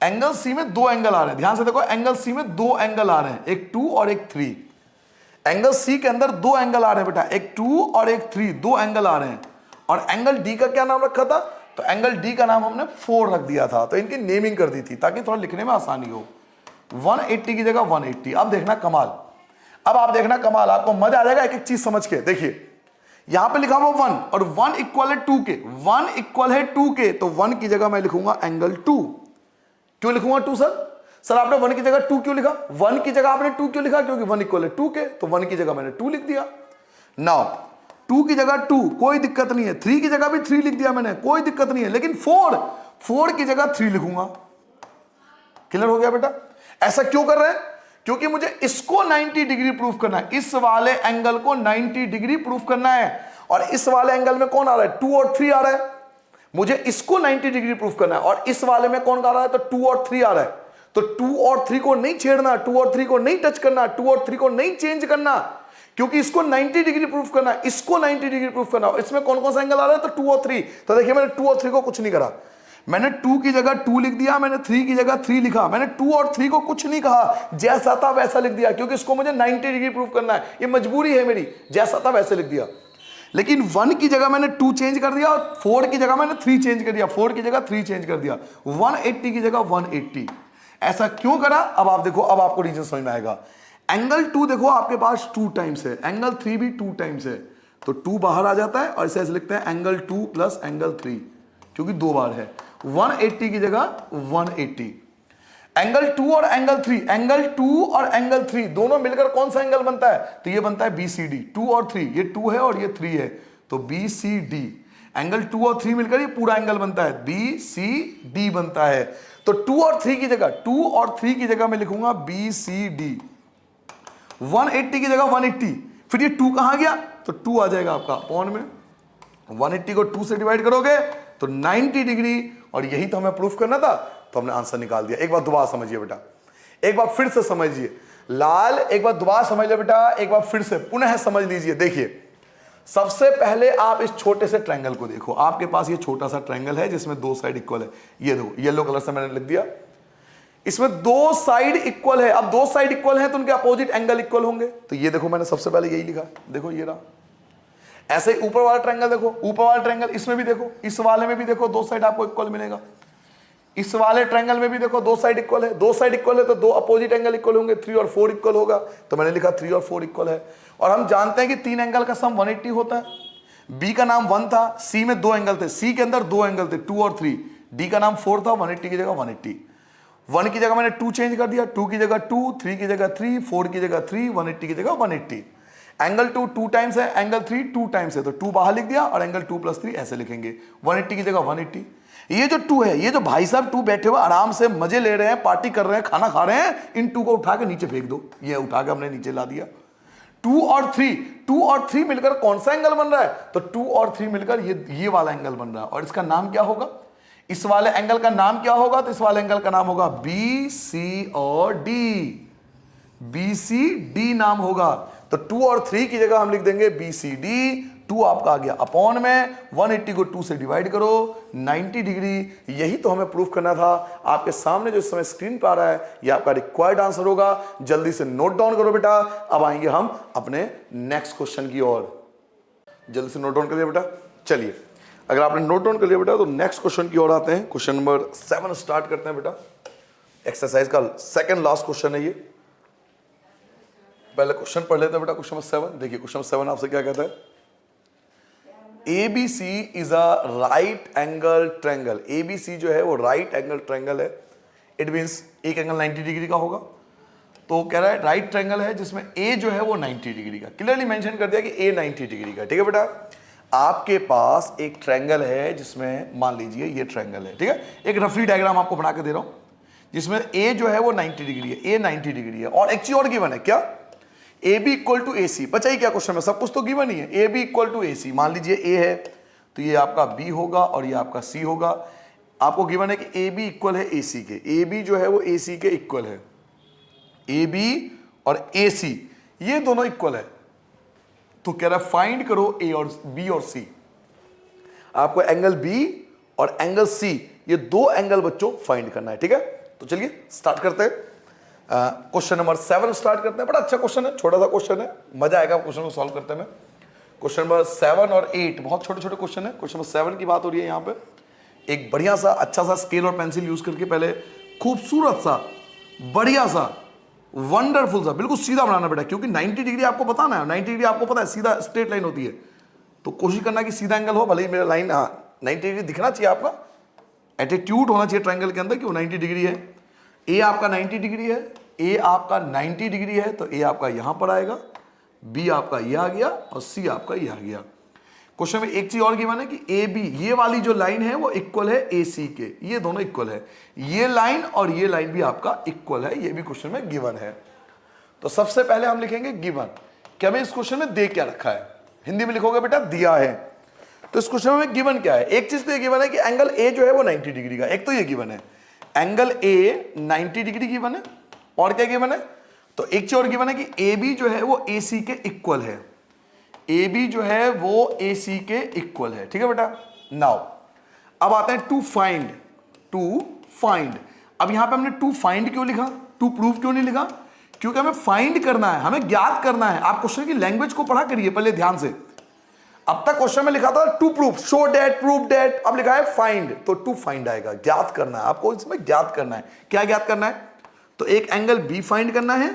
Speaker 1: एंगल सी में दो एंगल आ रहे हैं, ध्यान से देखो, एंगल सी में दो एंगल आ रहे हैं, एक 2 और एक 3। एंगल सी के अंदर दो एंगल आ रहे हैं बेटा, एक 2 और एक 3, दो एंगल आ रहे हैं। और एंगल डी का क्या नाम रखा था, तो एंगल डी का नाम हमने 4 रख दिया था। तो इनकी नेमिंग कर दी थी ताकि थोड़ा लिखने में आसानी हो। 180 की जगह 180। अब देखना कमाल, अब आप देखना कमाल, आपको मजा आ जाएगा एक एक चीज समझ के। देखिए यहां पे लिखा हुआ 1 और 1 इक्वल है 2 के, 1 इक्वल है 2 के, तो 1 की जगह मैं लिखूंगा एंगल 2। क्यों लिखूंगा 2 सर आपने 1 की जगह 2 क्यों लिखा, 1 की जगह आपने 2 क्यों लिखा, क्योंकि 1 इक्वल है 2 के, तो 1 की जगह मैंने 2 लिख दिया। नाउ 2 की जगह 2, कोई दिक्कत नहीं है, 3 की जगह भी 3 लिख दिया मैंने, कोई दिक्कत नहीं है, लेकिन 4 की जगह 3 लिखूंगा। क्लियर हो गया बेटा। ऐसा क्यों कर रहे हैं, क्योंकि मुझे इसको 90 डिग्री प्रूफ करना है, इस वाले एंगल को 90 डिग्री प्रूफ करना है। और इस वाले एंगल में कौन आ रहा है, 2 और 3 आ रहा है, मुझे इसको 90 डिग्री प्रूफ करना है। और इस वाले में कौन आ रहा है, तो 2 और 3 आ रहा है, तो 2 और 3 को नहीं छेड़ना, 2 और 3 को नहीं टच करना, 2 और 3 को नहीं चेंज करना, क्योंकि इसको 90 डिग्री प्रूफ करना है, इसको 90 डिग्री प्रूफ करना है। इसमें कौन कौन सा एंगल आ रहा है, तो 2 और 3। तो देखिए मैंने 2 और 3 को कुछ नहीं करा, मैंने 2 की जगह 2 लिख दिया, मैंने 3 की जगह 3 लिखा, मैंने 2 और 3 को कुछ नहीं कहा, जैसा था वैसा लिख दिया, क्योंकि इसको मुझे 90 डिग्री प्रूफ करना है, ये मजबूरी है मेरी, जैसा था वैसे लिख दिया। लेकिन 1 की जगह मैंने 2 चेंज कर दिया और 4 की जगह मैंने 3 चेंज कर दिया, 4 की जगह 3 चेंज कर दिया, 180 की जगह 180। ऐसा क्यों करा, अब आप देखो, अब आपको रीजन समझ में आएगा। एंगल 2 देखो आपके पास 2 टाइम्स है, एंगल 3 भी 2 टाइम्स है, तो 2 बाहर आ जाता है और इसे ऐसे लिखते हैं एंगल 2 प्लस एंगल 3, क्योंकि 2 बार है। 180 की जगह 180। एंगल 2 और एंगल 3, एंगल 2 और एंगल 3 दोनों मिलकर कौन सा एंगल बनता है, तो ये बनता है BCD। 2 और 3, ये 2 है और ये 3 है, तो BCD। एंगल 2 और 3 मिलकर ये पूरा एंगल बनता है, BCD बनता है। तो 2 और 3 की जगह, 2 और 3 की जगह मैं लिखूंगा BCD। 180 की जगह 180, फिर ये 2 कहां गया, तो 2 आ जाएगा आपका अपॉन में, 180 को 2 से डिवाइड करोगे तो 90 डिग्री, और यही तो हमें प्रूफ करना था, तो हमने आंसर निकाल दिया। एक बार दोबारा समझिए बेटा, एक बार फिर से समझिए लाल, एक बार दोबारा समझ ले बेटा, एक बार फिर से पुनः समझ लीजिए। देखिए सबसे पहले आप इस छोटे से ट्रायंगल को देखो, आपके पास ये छोटा सा ट्रायंगल है जिसमें दो साइड इक्वल है, ये देखो येलो कलर से मैंने लिख दिया, इसमें दो साइड इक्वल है। अब दो साइड इक्वल है तो उनके अपोजिट एंगल इक्वल होंगे, तो ये देखो मैंने सबसे पहले यही लिखा, देखो ये रहा। ऐसे ही ऊपर वाला ट्रायंगल देखो, ऊपर वाला ट्रायंगल, इसमें भी देखो, इस वाले में भी देखो, दो साइड आपको इक्वल मिलेगा। इस वाले ट्रायंगल में भी देखो दो साइड इक्वल है, दो साइड इक्वल है तो दो अपोजिट एंगल इक्वल होंगे, 3 और 4 इक्वल होगा, तो मैंने लिखा 3 और 4 इक्वल है। और हम जानते हैं कि 3 एंगल का सम 180 होता है। बी का नाम 1 था, सी में 2 एंगल थे, सी के अंदर 2 एंगल थे 2 और 3, डी का नाम 4 था, 180 की जगह 180। 1 की जगह मैंने 2 चेंज कर दिया, 2 की जगह 2, 3 की जगह 3, 4 की जगह 3, 180 की जगह 180। एंगल 2 टाइम्स है, एंगल 3 2 टाइम्स है, तो 2 बाहर लिख दिया और एंगल 2 + 3 ऐसे लिखेंगे, 180 की जगह 180। ये जो 2 है, ये जो भाई साहब 2 बैठे हुए आराम से मजे ले रहे हैं, पार्टी कर रहे हैं, खाना खा रहे हैं, इन 2 को उठा के नीचे फेंक दो। ये उठा के हमने नीचे ला दिया। 2 और 3 मिलकर कौन सा एंगल बन रहा है, तो 2 और 3 मिलकर ये वाला एंगल बन रहा है। और इसका नाम क्या होगा, इस वाले एंगल का नाम क्या होगा, तो इस वाले एंगल का नाम होगा BC और D, BCD नाम होगा। तो 2 और 3 की जगह हम लिख देंगे BCD। 2 आपका आ गया अपॉन में, 180 को 2 से डिवाइड करो, 90 डिग्री। यही तो हमें प्रूफ करना था। आपके सामने जो इस समय स्क्रीन पर आ रहा है ये आपका रिक्वायर्ड आंसर होगा, जल्दी से नोट डाउन करो बेटा। अब आएंगे हम अपने नेक्स्ट क्वेश्चन की ओर, जल्दी से नोट डाउन करिए बेटा। चलिए अगर आपने नोट डाउन कर लिया बेटा तो नेक्स्ट क्वेश्चन की ओर आते हैं। क्वेश्चन नंबर 7 स्टार्ट करते हैं बेटा। एक्सरसाइज का सेकंड लास्ट क्वेश्चन है ये। पहले क्वेश्चन पढ़ लेते हैं बेटा। क्वेश्चन नंबर 7 देखिए, क्वेश्चन नंबर 7 आपसे क्या कहता है, ABC is a right angle triangle. ABC जो है वो राइट एंगल ट्रायंगल है। इट मींस एक एंगल 90 डिग्री का होगा। तो कह रहा है राइट ट्रायंगल है जिसमें A जो है वो 90 डिग्री का, क्लियरली मेंशन कर दिया कि A 90 डिग्री का। ठीक है बेटा, आपके पास एक ट्रायंगल है जिसमें मान लीजिए ये ट्रायंगल है, ठीक है। एक रफली डायग्राम आपको बना के दे रहा हूं जिसमें A जो है वो 90 डिग्री है, A 90 डिग्री है और एक चीज और गिवन है क्या, AB इक्वल टू AC। बचा ही क्या क्वेश्चन में, सब कुछ तो गिवन ही है। AB इक्वल टू AC, मान लीजिए A है तो ये आपका B होगा और ये आपका C होगा। आपको गिवन है कि AB इक्वल है AC के, AB जो है वो AC के इक्वल है, AB और AC ये दोनों इक्वल है। तो कह रहा है फाइंड करो A और B और C। आपको एंगल B और एंगल C ये दो एंगल बच्चों फाइंड करना है, ठीक है। तो चलिए स्टार्ट करते हैं। क्वेश्चन नंबर 7 स्टार्ट करते हैं। बड़ा अच्छा क्वेश्चन है, छोटा सा क्वेश्चन है, मजा आएगा क्वेश्चन को सॉल्व करते में। क्वेश्चन नंबर 7 और 8 बहुत छोटे छोटे क्वेश्चन है। क्वेश्चन नंबर 7 की बात हो रही है यहाँ पे। एक बढ़िया सा अच्छा सा स्केल और पेंसिल यूज करके पहले खूबसूरत सा बढ़िया सा वंडरफुल सा बिल्कुल सीधा बनाना बेटा, क्योंकि 90 डिग्री आपको पता ना, 90 डिग्री आपको पता है सीधा स्ट्रेट लाइन होती है। तो कोशिश करना कि सीधा एंगल हो, भले ही मेरा लाइन 90 डिग्री दिखना चाहिए, आपका एटीट्यूड होना चाहिए ट्रायंगल के अंदर कि वो 90 डिग्री है। ए आपका 90 डिग्री है, ए आपका 90 डिग्री है तो ए आपका यहां पर आएगा, बी आपका ये आ गया और सी आपका ये आ गया। क्वेश्चन में एक चीज और गिवन है कि ए बी ये वाली जो लाइन है वो इक्वल है ए सी के, ये दोनों इक्वल है। ये लाइन और ये लाइन भी आपका इक्वल है, ये भी क्वेश्चन में गिवन है। तो सबसे पहले हम लिखेंगे गिवन कि हमें इस क्वेश्चन में दे क्या रखा है। हिंदी में लिखोगे बेटा दिया है। तो इस क्वेश्चन में गिवन क्या है, एक चीज तो ये गिवन है कि एंगल ए जो है वो 90 डिग्री का, एक तो ये गिवन है एंगल ए 90 डिग्री गिवन है। और क्या गिवन है, तो एक चीज और गिवन है कि ए बी जो है वो ए सी के इक्वल है, ए बी जो है वो ए सी के इक्वल है, ठीक है बेटा। नाउ अब आते हैं टू फाइंड। टू फाइंड, अब यहां पे हमने टू फाइंड क्यों लिखा, टू प्रूव क्यों नहीं लिखा, क्योंकि हमें फाइंड करना है, हमें ज्ञात करना है। आप क्वेश्चन की लैंग्वेज को पढ़ा करिए पहले ध्यान से। अब तक क्वेश्चन में लिखा था to proof, show that, proof that, अब लिखा है फाइंड, तो टू फाइंड आएगा, ज्ञात करना है आपको, इसमें ज्ञात करना है। क्या ज्ञात करना है, तो एक एंगल बी फाइंड करना है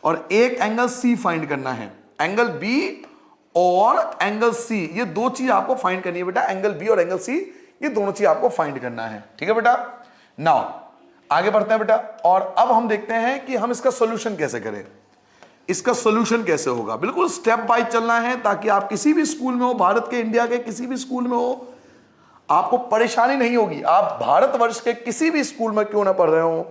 Speaker 1: और एक एंगल सी फाइंड करना है। एंगल बी और एंगल सी ये दो चीज आपको फाइंड करनी है बेटा, एंगल बी और एंगल सी ये दोनों चीज आपको फाइंड करना है, ठीक है बेटा। नाउ आगे बढ़ते हैं बेटा, और अब हम देखते हैं कि हम इसका सोल्यूशन कैसे करें। इसका सोल्यूशन कैसे होगा, बिल्कुल स्टेप बाय चलना है ताकि आप किसी भी स्कूल में हो, भारत के इंडिया के किसी भी स्कूल में हो, आपको परेशानी नहीं होगी। आप भारतवर्ष के किसी भी स्कूल में क्यों ना पढ़ रहे हो,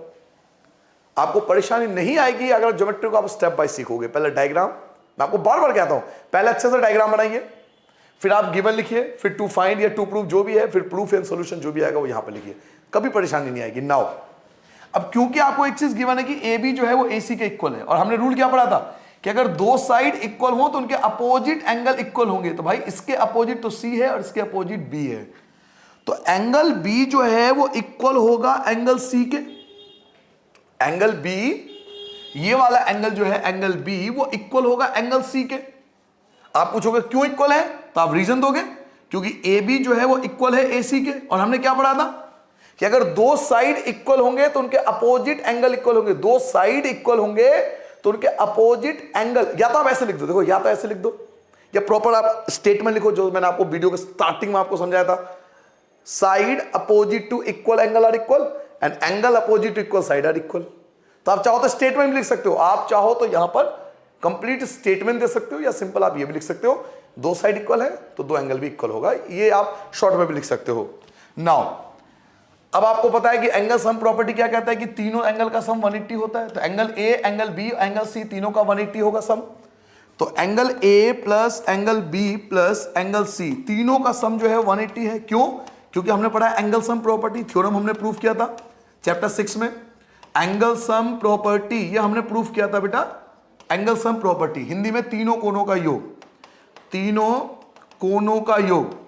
Speaker 1: आपको परेशानी नहीं आएगी अगर ज्योमेट्री को आप स्टेप बाय सीखोगे। पहले डायग्राम, मैं आपको बार बार कहता हूं पहले अच्छे से डायग्राम बनाइए, फिर आप गिवन लिखिए, फिर टू फाइंड या टू प्रूफ जो भी है, फिर प्रूफ एंड सॉल्यूशन जो भी आएगा वो यहां पे लिखिए, कभी परेशानी नहीं आएगी। नाउ अब क्योंकि आपको एक चीज गिवन है कि ए बी जो है वो ए सी के इक्वल है, और हमने रूल क्या पढ़ा था कि अगर दो साइड इक्वल हो तो उनके अपोजिट एंगल इक्वल होंगे। तो भाई इसके अपोजिट तो सी है और इसके अपोजिट बी है, तो एंगल बी जो है वो इक्वल होगा एंगल सी के। एंगल बी ये वाला एंगल जो है एंगल बी वो इक्वल होगा एंगल सी के। आप पूछोगे क्यों इक्वल है, तो आप रीजन दोगे क्योंकि ए बी जो है वो इक्वल है ए सी के, और हमने क्या पढ़ा था कि अगर दो साइड इक्वल होंगे तो उनके अपोजिट एंगल इक्वल होंगे। दो साइड इक्वल होंगे तो उनके अपोजिट एंगल, या तो आप ऐसे लिख दो, देखो या तो ऐसे लिख दो या प्रॉपर आप स्टेटमेंट लिखो जो मैंने आपको वीडियो के स्टार्टिंग में आपको समझाया था। Side opposite to equal angle are equal and angle opposite to equal side are equal. तो आप चाहो तो स्टेटमेंट लिख सकते हो, आप चाहो तो यहां पर कंप्लीट स्टेटमेंट दे सकते हो, या सिंपल आप ये भी लिख सकते हो दो साइड इक्वल है तो दो एंगल भी इक्वल होगा, ये आप शॉर्ट में भी लिख सकते हो। नाउ अब आपको पता है कि एंगल सम प्रॉपर्टी क्या कहता है कि तीनों एंगल का सम 180 होता है। तो angle A, angle B, angle C तीनों का 180 होगा सम। तो angle A plus angle B plus angle C तीनों का सम जो है 180 है। क्यों, क्योंकि हमने पढ़ा एंगल सम प्रॉपर्टी, थ्योरम हमने प्रूफ किया था चैप्टर 6 में। एंगल सम प्रॉपर्टी ये हमने प्रूफ किया था बेटा, एंगल सम प्रॉपर्टी हिंदी में तीनों कोणों का योग, तीनों कोणों का योग,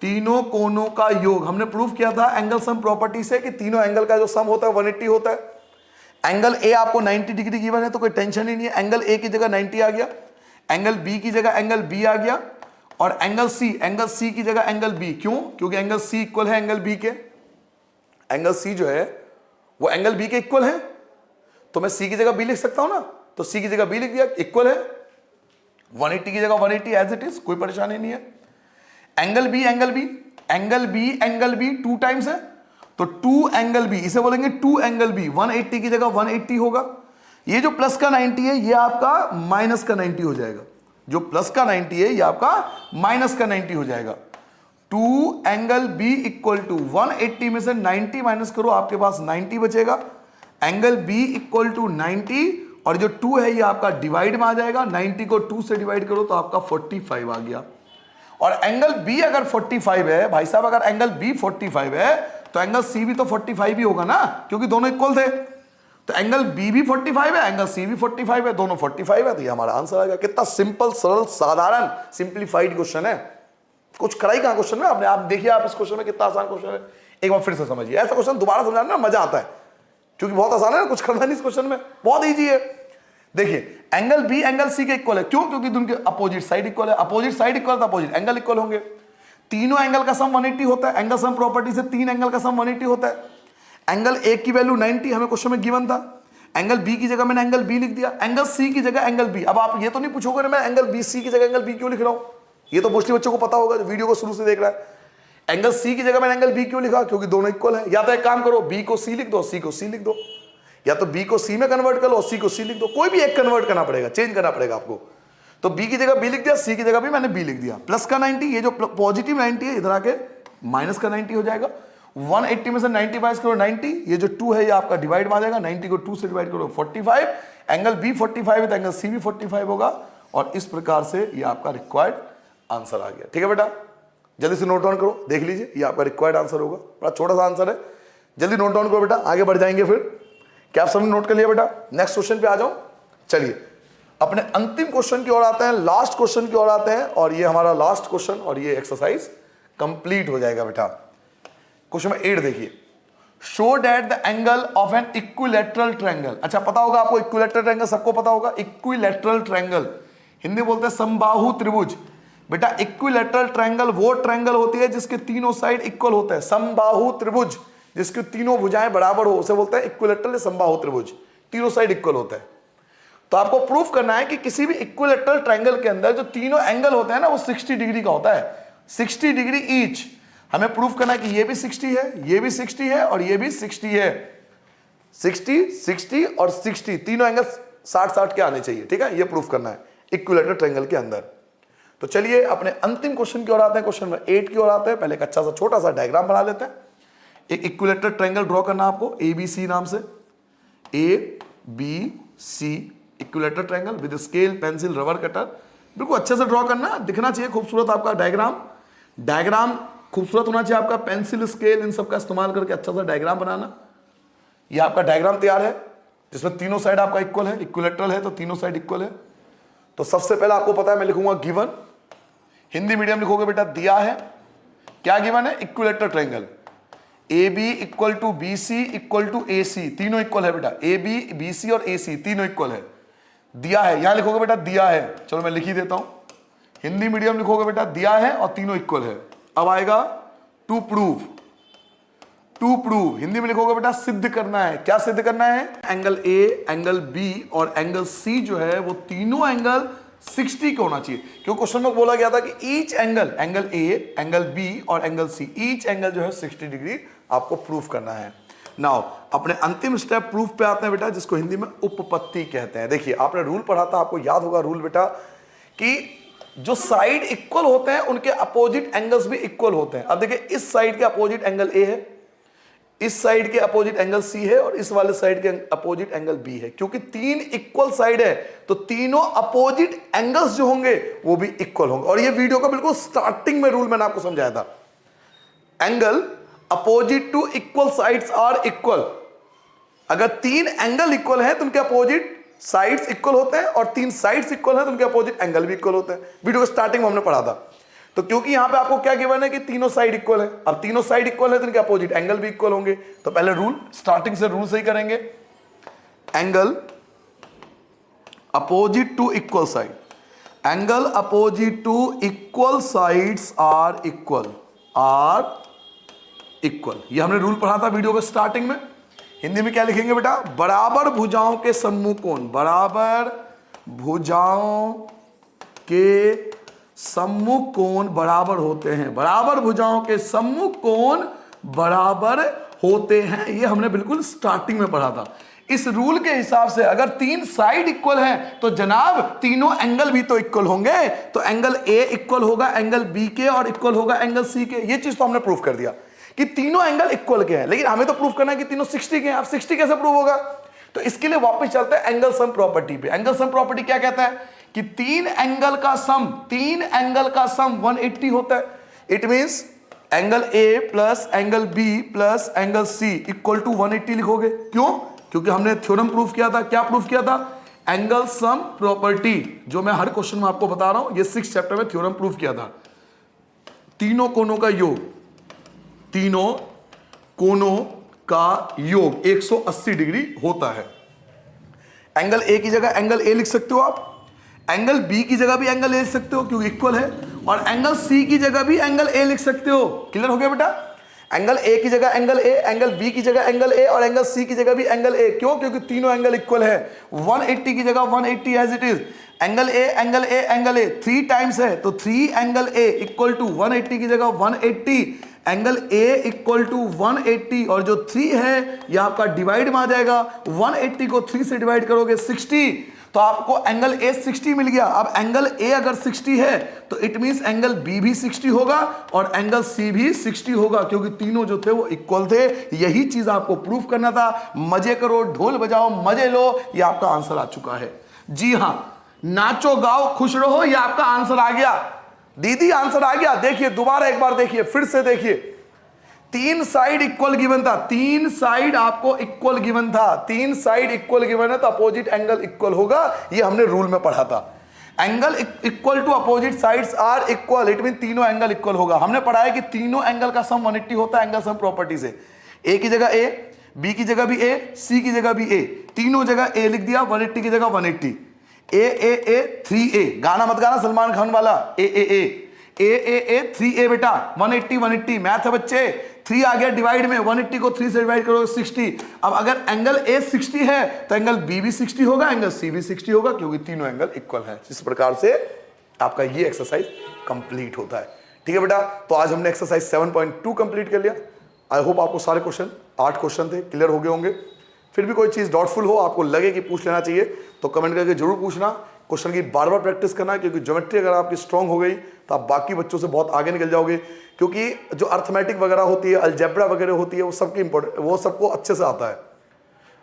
Speaker 1: तीनों कोणों का योग हमने प्रूफ किया था एंगल सम प्रॉपर्टी से कि तीनों एंगल का जो सम होता है 180 होता है। एंगल ए आपको 90 डिग्री गिवन है तो कोई टेंशन ही नहीं है, एंगल ए की जगह 90 आ गया, एंगल बी की जगह एंगल बी आ गया, और एंगल सी की जगह एंगल बी, क्यों? क्योंकि एंगल सी इक्वल है एंगल बी के, एंगल सी जो है वो एंगल बी के इक्वल है, तो मैं सी की जगह बी लिख सकता हूं ना, तो सी की जगह बी लिख दिया, इक्वल है 180 की जगह 180 एज इट इज, कोई परेशानी नहीं है। Angle B angle B 2 times है, तो 2 एंगल बी, इसे बोलेंगे 2 एंगल बी, 180 की जगह 180 होगा। ये जो प्लस का 90 है ये आपका माइनस का 90 हो जाएगा, जो प्लस का 90 है ये आपका माइनस का 90 हो जाएगा। 2 एंगल बी इक्वल टू 180 में से 90 माइनस करो, आपके पास 90 बचेगा। एंगल बी इक्वल टू 90 और जो 2 है ये आपका डिवाइड में आ जाएगा, 90 को 2 से डिवाइड करो तो आपका 45 आ गया। और एंगल बी अगर 45 है भाई साहब, अगर एंगल बी 45 है तो एंगल सी भी तो 45 ही होगा ना, क्योंकि दोनों इक्वल थे। तो एंगल बी भी 45 है, एंगल सी भी 45 है, दोनों 45 है, तो ये हमारा आंसर आ गया। कितना सिंपल, सरल, साधारण, सिंप्लीफाइड क्वेश्चन है। कुछ कराई कहां क्वेश्चन में आपने, आप देखिए आप इस क्वेश्चन में कितना आसान क्वेश्चन है, एक बार फिर से समझिए। ऐसा क्वेश्चन दोबारा समझाने में मजा आता है, क्योंकि बहुत आसान है ना, कुछ करना नहीं इस क्वेश्चन में, बहुत इजी है। देखिए एंगल बी एंगल सी के इक्वल है, क्यों? क्योंकि उनके अपोजिट साइड इक्वल है, अपोजिट साइड इक्वल तो अपोजिट एंगल इक्वल होंगे। तीनों एंगल का सम 180 होता है, एंगल सम प्रॉपर्टी से 3 एंगल का सम 180 होता है। एंगल ए की वैल्यू 90 हमें क्वेश्चन में गिवन था, एंगल बी की जगह मैंने एंगल बी लिख दिया, एंगल सी की जगह एंगल बी। अब आप ये तो नहीं पूछोगे मैं एंगल बी सी की जगह एंगल बी क्यों लिख रहा हूं, ये तो मोस्टली बच्चों को पता होगा जो वीडियो को शुरू से देख रहा है। एंगल सी की जगह मैंने एंगल बी क्यों लिखा, क्योंकि दोनों इक्वल है। या तो एक काम करो, बी को सी लिख दो, सी को सी लिख दो, या तो बी को सी में कन्वर्ट कर लो, सी को सी लिख दो, कोई भी एक कन्वर्ट करना पड़ेगा, चेंज करना पड़ेगा आपको। तो बी की जगह बी लिख दिया, सी की जगह भी मैंने बी लिख दिया। प्लस का 90, ये जो पॉजिटिव 90 है इधर आके माइनस का 90 हो जाएगा। 180 में से 90 माइनस करो 90, ये जो 2 है ये आपका डिवाइड में आ जाएगा, 90 को 2 से डिवाइड करो 45। एंगल बी 45 है तो एंगल सी भी 45 होगा, और इस प्रकार से ये आपका रिक्वायर्ड आंसर आ गया। ठीक है बेटा, जल्दी से नोट डाउन करो, देख लीजिए ये आपका रिक्वायर्ड आंसर होगा, बड़ा छोटा सा आंसर है, जल्दी नोट डाउन करो बेटा, आगे बढ़ जाएंगे फिर। क्या आप सबने नोट कर लिया बेटा? नेक्स्ट क्वेश्चन पे आ जाओ। चलिए अपने अंतिम क्वेश्चन की ओर आते हैं, लास्ट क्वेश्चन की ओर आते हैं, और ये हमारा लास्ट क्वेश्चन और ये एक्सरसाइज कंप्लीट हो जाएगा बेटा। क्वेश्चन नंबर 8 देखिए, show that the angle of an equilateral triangle. अच्छा पता होगा आपको इक्विलैटरल ट्रायंगल, सबको पता होगा इक्विलैटरल ट्रायंगल, हिंदी बोलते हैं समबाहु त्रिभुज। बेटा इक्विलैटरल ट्रायंगल वो ट्रायंगल होती है जिसके तीनों साइड इक्वल होते हैं, समबाहु त्रिभुज जिसकी तीनों भुजाएं बराबर हो उसे बोलते हैं इक्विलैटरल समबाहु त्रिभुज, तीनों साइड इक्वल होते हैं। तो आपको प्रूफ करना है कि किसी भी इक्विलैटरल ट्रायंगल के अंदर जो तीनों एंगल होते हैं ना वो 60 डिग्री का होता है, 60 डिग्री ईच। हमें प्रूफ करना है कि ये भी 60 है, ये भी 60 है और ये भी 60 है, 60 60 और 60 तीनों एंगल 60-60 के आने चाहिए। ठीक है, ये प्रूफ करना है इक्विलैटरल ट्रायंगल के अंदर। तो चलिए अपने अंतिम क्वेश्चन की ओर आते हैं, क्वेश्चन नंबर 8 की ओर आते हैं। पहले एक अच्छा सा छोटा सा डायग्राम बना लेते हैं। एक इक्विलैटरल ट्रायंगल ड्रॉ करना आपको ABC नाम से, ABC equilateral triangle with scale pencil rubber cutter, बिल्कुल अच्छे से ड्रॉ करना, दिखना चाहिए खूबसूरत आपका डायग्राम खूबसूरत होना चाहिए आपका, पेंसिल स्केल इन सब का इस्तेमाल करके अच्छा सा डायग्राम बनाना। ये आपका डायग्राम तैयार है जिसमें तीनों साइड आपका इक्वल है, इक्विलैटरल है तो तीनों साइड इक्वल है। तो सबसे पहले आपको पता है मैं लिखूंगा गिवन, हिंदी मीडियम लिखोगे बेटा, दिया है क्या गिवन है, equilateral triangle AB equal to BC equal to AC, तीनों इक्वल है बेटा, AB BC और AC तीनों इक्वल है, दिया है। यहां लिखोगे बेटा दिया है, चलो मैं लिख ही देता हूं, हिंदी मीडियम लिखोगे बेटा दिया है और तीनों इक्वल है। अब आएगा टू प्रूव, हिंदी में लिखोगे बेटा सिद्ध करना है। क्या सिद्ध करना है, एंगल A एंगल B और एंगल C जो है वो तीनों एंगल 60 का होना चाहिए, क्योंकि क्वेश्चन में बोला गया था कि each angle A angle B और एंगल C ईच एंगल जो है 60 डिग्री आपको प्रूफ करना है। नाउ अपने अंतिम स्टेप प्रूफ पे आते हैं बेटा, जिसको हिंदी में उपपत्ति कहते हैं। देखिए आपने रूल पढ़ा था, आपको याद होगा रूल बेटा, कि जो साइड इक्वल होते हैं उनके अपोजिट एंगल्स भी इक्वल होते हैं। अब देखिए इस साइड के अपोजिट एंगल A है, इस साइड के अपोजिट एंगल C है और इस वाले साइड के अपोजिट एंगल B है। क्योंकि तीन इक्वल साइड है तो तीनों अपोजिट एंगल्स जो होंगे वो भी इक्वल होंगे। और ये वीडियो का बिल्कुल स्टार्टिंग में रूल मैंने आपको समझाया था, angle opposite to equal sides are equal. अगर तीन एंगल इक्वल है तो उनके अपोजिट साइड्स इक्वल होते हैं, और तीन साइड्स इक्वल है तो उनके अपोजिट एंगल भी इक्वल होते हैं। वीडियो के स्टार्टिंग में हमने पढ़ा था। तो क्योंकि यहां पे आपको क्या गिवन है कि तीनों साइड इक्वल है, अब तीनों साइड इक्वल है तो इनके अपोजिट एंगल भी इक्वल होंगे। तो पहले रूल स्टार्टिंग से रूल सही करेंगे, angle opposite to equal side, angle opposite to equal sides are equal, ये हमने रूल पढ़ा था वीडियो के स्टार्टिंग में। हिंदी में क्या लिखेंगे बेटा? बराबर भुजाओं के सम्मुख कोण, बराबर भुजाओं के सम्मुख कोण बराबर होते हैं, बराबर भुजाओं के सम्मुख कोण बराबर होते हैं। ये हमने बिल्कुल स्टार्टिंग में पढ़ा था। इस रूल के हिसाब से अगर तीन साइड इक्वल हैं तो जनाब तीनों एंगल भी तो इक्वल होंगे। तो एंगल ए इक्वल होगा एंगल बी के और इक्वल होगा एंगल सी के। ये चीज तो हमने प्रूफ कर दिया कि तीनों एंगल इक्वल के हैं, लेकिन हमें तो प्रूफ करना है कि तीनों 60 के हैं। अब 60 कैसे प्रूव होगा? तो इसके लिए वापस चलते हैं एंगल सम प्रॉपर्टी पे। एंगल सम प्रॉपर्टी क्या कहता है कि तीन एंगल का सम 180 होता है। It means angle A plus angle B plus angle C equal to 180 लिखोगे। क्यों? क्योंकि हमने थ्योरम प्रूफ किया था। क्या प्रूफ किया था? एंगल सम प्रॉपर्टी, जो मैं हर क्वेश्चन में आपको बता रहा हूं, ये 6th चैप्टर में थ्योरम प्रूफ किया था। तीनों कोनों का योग, तीनों कोनों का योग 180 डिग्री होता है। एंगल ए की जगह एंगल ए लिख सकते हो आप, एंगल बी की जगह भी एंगल ए लिख सकते हो क्योंकि इक्वल है, और एंगल सी की जगह भी एंगल ए लिख सकते हो। क्लियर हो गया बेटा? एंगल ए की जगह एंगल ए, एंगल बी की जगह एंगल ए और एंगल सी की जगह भी एंगल ए। क्यों? क्योंकि तीनों एंगल इक्वल है। 180 की जगह 180 as it is. Angle A angle A angle A 3 times है तो 3 एंगल ए इक्वल टू 180 की जगह 180 एंगल ए इक्वल टू 180, और जो 3 है यह आपका डिवाइड में आ जाएगा। 180 को 3 से डिवाइड करोगे 60, तो आपको एंगल ए 60 मिल गया। अब एंगल ए अगर 60 है तो इट मींस एंगल बी भी 60 होगा और एंगल सी भी 60 होगा, क्योंकि तीनों जो थे वो इक्वल थे। यही चीज आपको प्रूफ करना था। मजे करो, ढोल बजाओ, मजे लो, ये आपका आंसर आ चुका है। जी हां, नाचो गाओ खुश रहो, ये आपका आंसर आ गया। दीदी आंसर आ गया। देखिए दोबारा एक बार देखिए, फिर से देखिए। तीन साइड इक्वल गिवन था, तीन साइड आपको इक्वल गिवन था, तीन साइड इक्वल गिवन है तो अपोजिट एंगल इक्वल होगा। ये हमने रूल में पढ़ा था। Angle equal to opposite sides are equal, it mean तीनों एंगल इक्वल होगा। हमने पढ़ा है कि तीनों एंगल का सम 180 होता है एंगल सम प्रॉपर्टी से। ए की जगह ए, बी की जगह भी ए, सी की जगह भी ए, तीनों जगह ए लिख दिया, 180 की जगह 180। ए 3A, गाना मत गाना सलमान खान वाला। ए 3A बेटा, 180 मैथ है बच्चे। 3 आ गया डिवाइड में, 180 को 3 से डिवाइड करो 60। अब अगर एंगल ए 60 है तो एंगल बी भी 60 होगा, एंगल सी भी 60 होगा, क्योंकि तीनों एंगल इक्वल हैं। इस प्रकार से आपका ये एक्सरसाइज कंप्लीट होता है। ठीक है बेटा, तो आज हमने एक्सरसाइज 7.2 कंप्लीट कर लिया। आई होप आपको सारे क्वेश्चन, 8 क्वेश्चन थे, क्लियर हो गए होंगे। फिर भी कोई चीज डाउटफुल हो, आपको लगे कि पूछ लेना चाहिए, तो कमेंट करके जरूर पूछना। क्वेश्चन की बार बार प्रैक्टिस करना, क्योंकि ज्योमेट्री अगर आपकी स्ट्रांग हो गई तो आप बाकी बच्चों से बहुत आगे निकल जाओगे। क्योंकि जो अर्थमेटिक वगैरह होती है, अलजेब्रा वगैरह होती है, वो सबकी इंपॉर्टेंट, वो सबको अच्छे से आता है।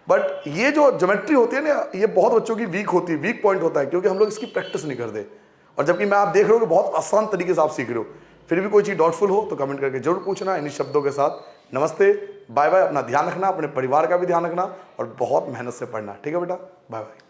Speaker 1: बट ये जो ज्योमेट्री होती है ना, ये बहुत बच्चों की वीक होती है, वीक पॉइंट होता है, क्योंकि हम लोग इसकी प्रैक्टिस नहीं करते। और जबकि मैं आप देख रहे हो कि बहुत आसान तरीके से आप सीख रहे हो। फिर भी कोई चीज़ डाउटफुल हो तो कमेंट करके जरूर पूछना। इन्हीं शब्दों के साथ नमस्ते, बाय बाय। अपना ध्यान रखना, अपने परिवार का भी ध्यान रखना और बहुत मेहनत से पढ़ना। ठीक है बेटा, बाय बाय।